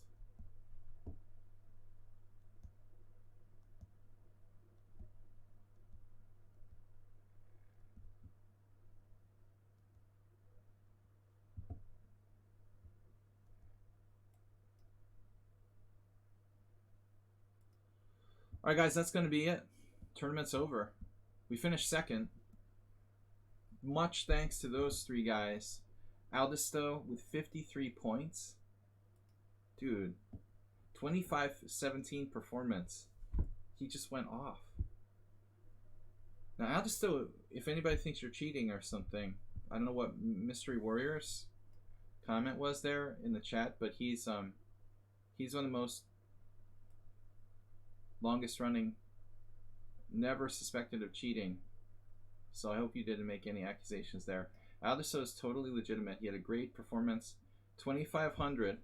A: Alright guys, that's going to be it. Tournament's over. We finished second. Much thanks to those three guys. Aldisto with 53 points. Dude, 25-17 performance. He just went off. Now Aldisto, if anybody thinks you're cheating or something, I don't know what Mystery Warrior's comment was there in the chat, but he's one of the most longest running, never suspected of cheating. So I hope you didn't make any accusations there. Aldisto is totally legitimate. He had a great performance. 2,500.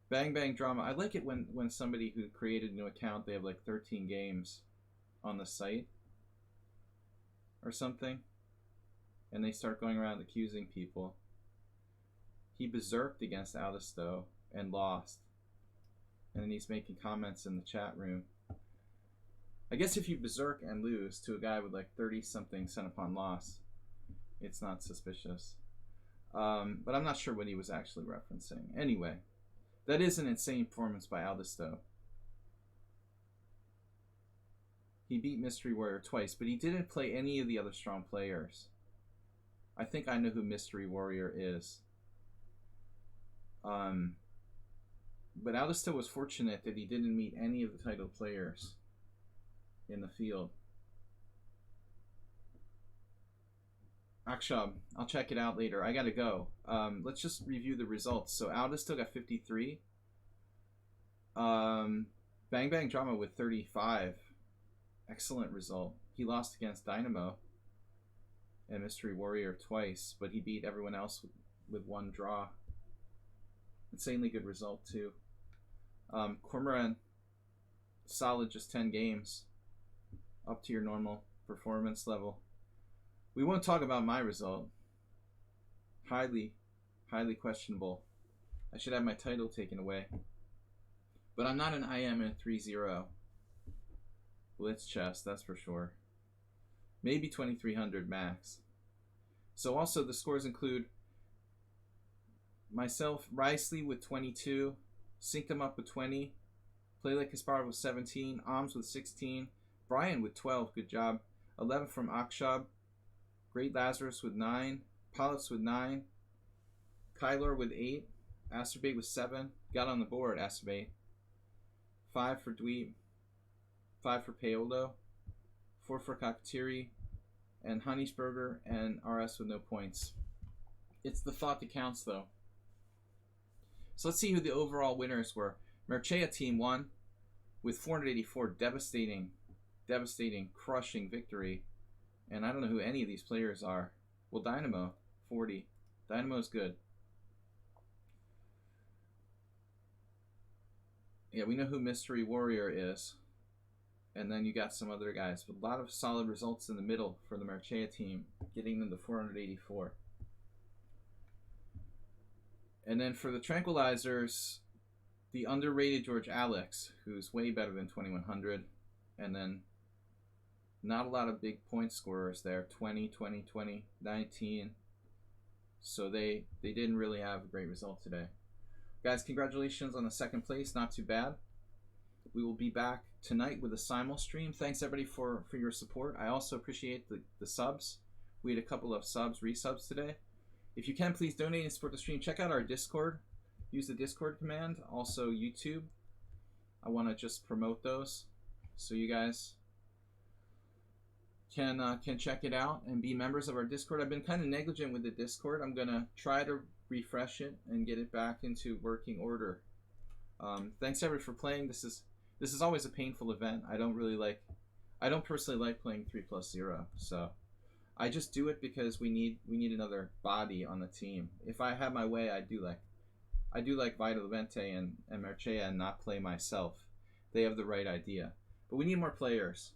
A: Bang Bang Drama. I like it when somebody who created a new account, they have like 13 games on the site or something, and they start going around accusing people. He berserked against Aldisto and lost. And then he's making comments in the chat room. I guess if you berserk and lose to a guy with like 30-something cent upon loss, it's not suspicious. But I'm not sure what he was actually referencing. Anyway, that is an insane performance by Aldisto. He beat Mystery Warrior twice, but he didn't play any of the other strong players. I think I know who Mystery Warrior is. But Aldisto was fortunate that he didn't meet any of the title players in the field. Akshab, I'll check it out later. I gotta go. Let's just review the results. So Aldisto got 53. Bang Bang Drama with 35. Excellent result. He lost against Dynamo and Mystery Warrior twice, but he beat everyone else with one draw. Insanely good result too. Cormoran, solid, just 10 games, up to your normal performance level. We won't talk about my result. Highly questionable. I should have my title taken away. But I'm not an IM in 3-0 Blitz chess, that's for sure. Maybe 2,300 max. So also the scores include myself, Risley with 22, Sync Them Up with 20, Play Like Kasparov with 17, Oms with 16, Brian with 12, good job, 11 from Akshab, Great Lazarus with 9, Polyps with 9, Kyler with 8, Asterbait with 7, got on the board, Asterbait, 5 for Dweeb, 5 for Paolo, 4 for Kakatiri, and Honeysburger and RS with no points. It's the thought that counts though. So let's see who the overall winners were. Merchea team won with 484, devastating, crushing victory. And I don't know who any of these players are. Well, Dynamo, 40. Dynamo's good. Yeah, we know who Mystery Warrior is. And then you got some other guys. But a lot of solid results in the middle for the Merchea team, getting them to 484. And then for the Tranquilizers, the underrated George Alex, who's way better than 2,100. And then not a lot of big point scorers there. 20, 20, 20, 19. So they didn't really have a great result today. Guys, congratulations on the second place. Not too bad. We will be back tonight with a simul stream. Thanks everybody for your support. I also appreciate the subs. We had a couple of resubs today. If you can, please donate and support the stream. Check out our Discord. Use the Discord command. Also YouTube. I want to just promote those so you guys can check it out and be members of our Discord. I've been kind of negligent with the Discord. I'm gonna try to refresh it and get it back into working order. Thanks everybody for playing. This is always a painful event. I don't personally like playing 3+0, so I just do it because we need another body on the team. If I had my way, I do like Vital Levente and Merchea and not play myself. They have the right idea, but we need more players.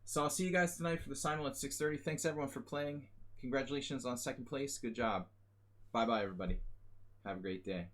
A: So I'll see you guys tonight for the simul at 6:30. Thanks everyone for playing. Congratulations on second place. Good job. Bye bye everybody. Have a great day.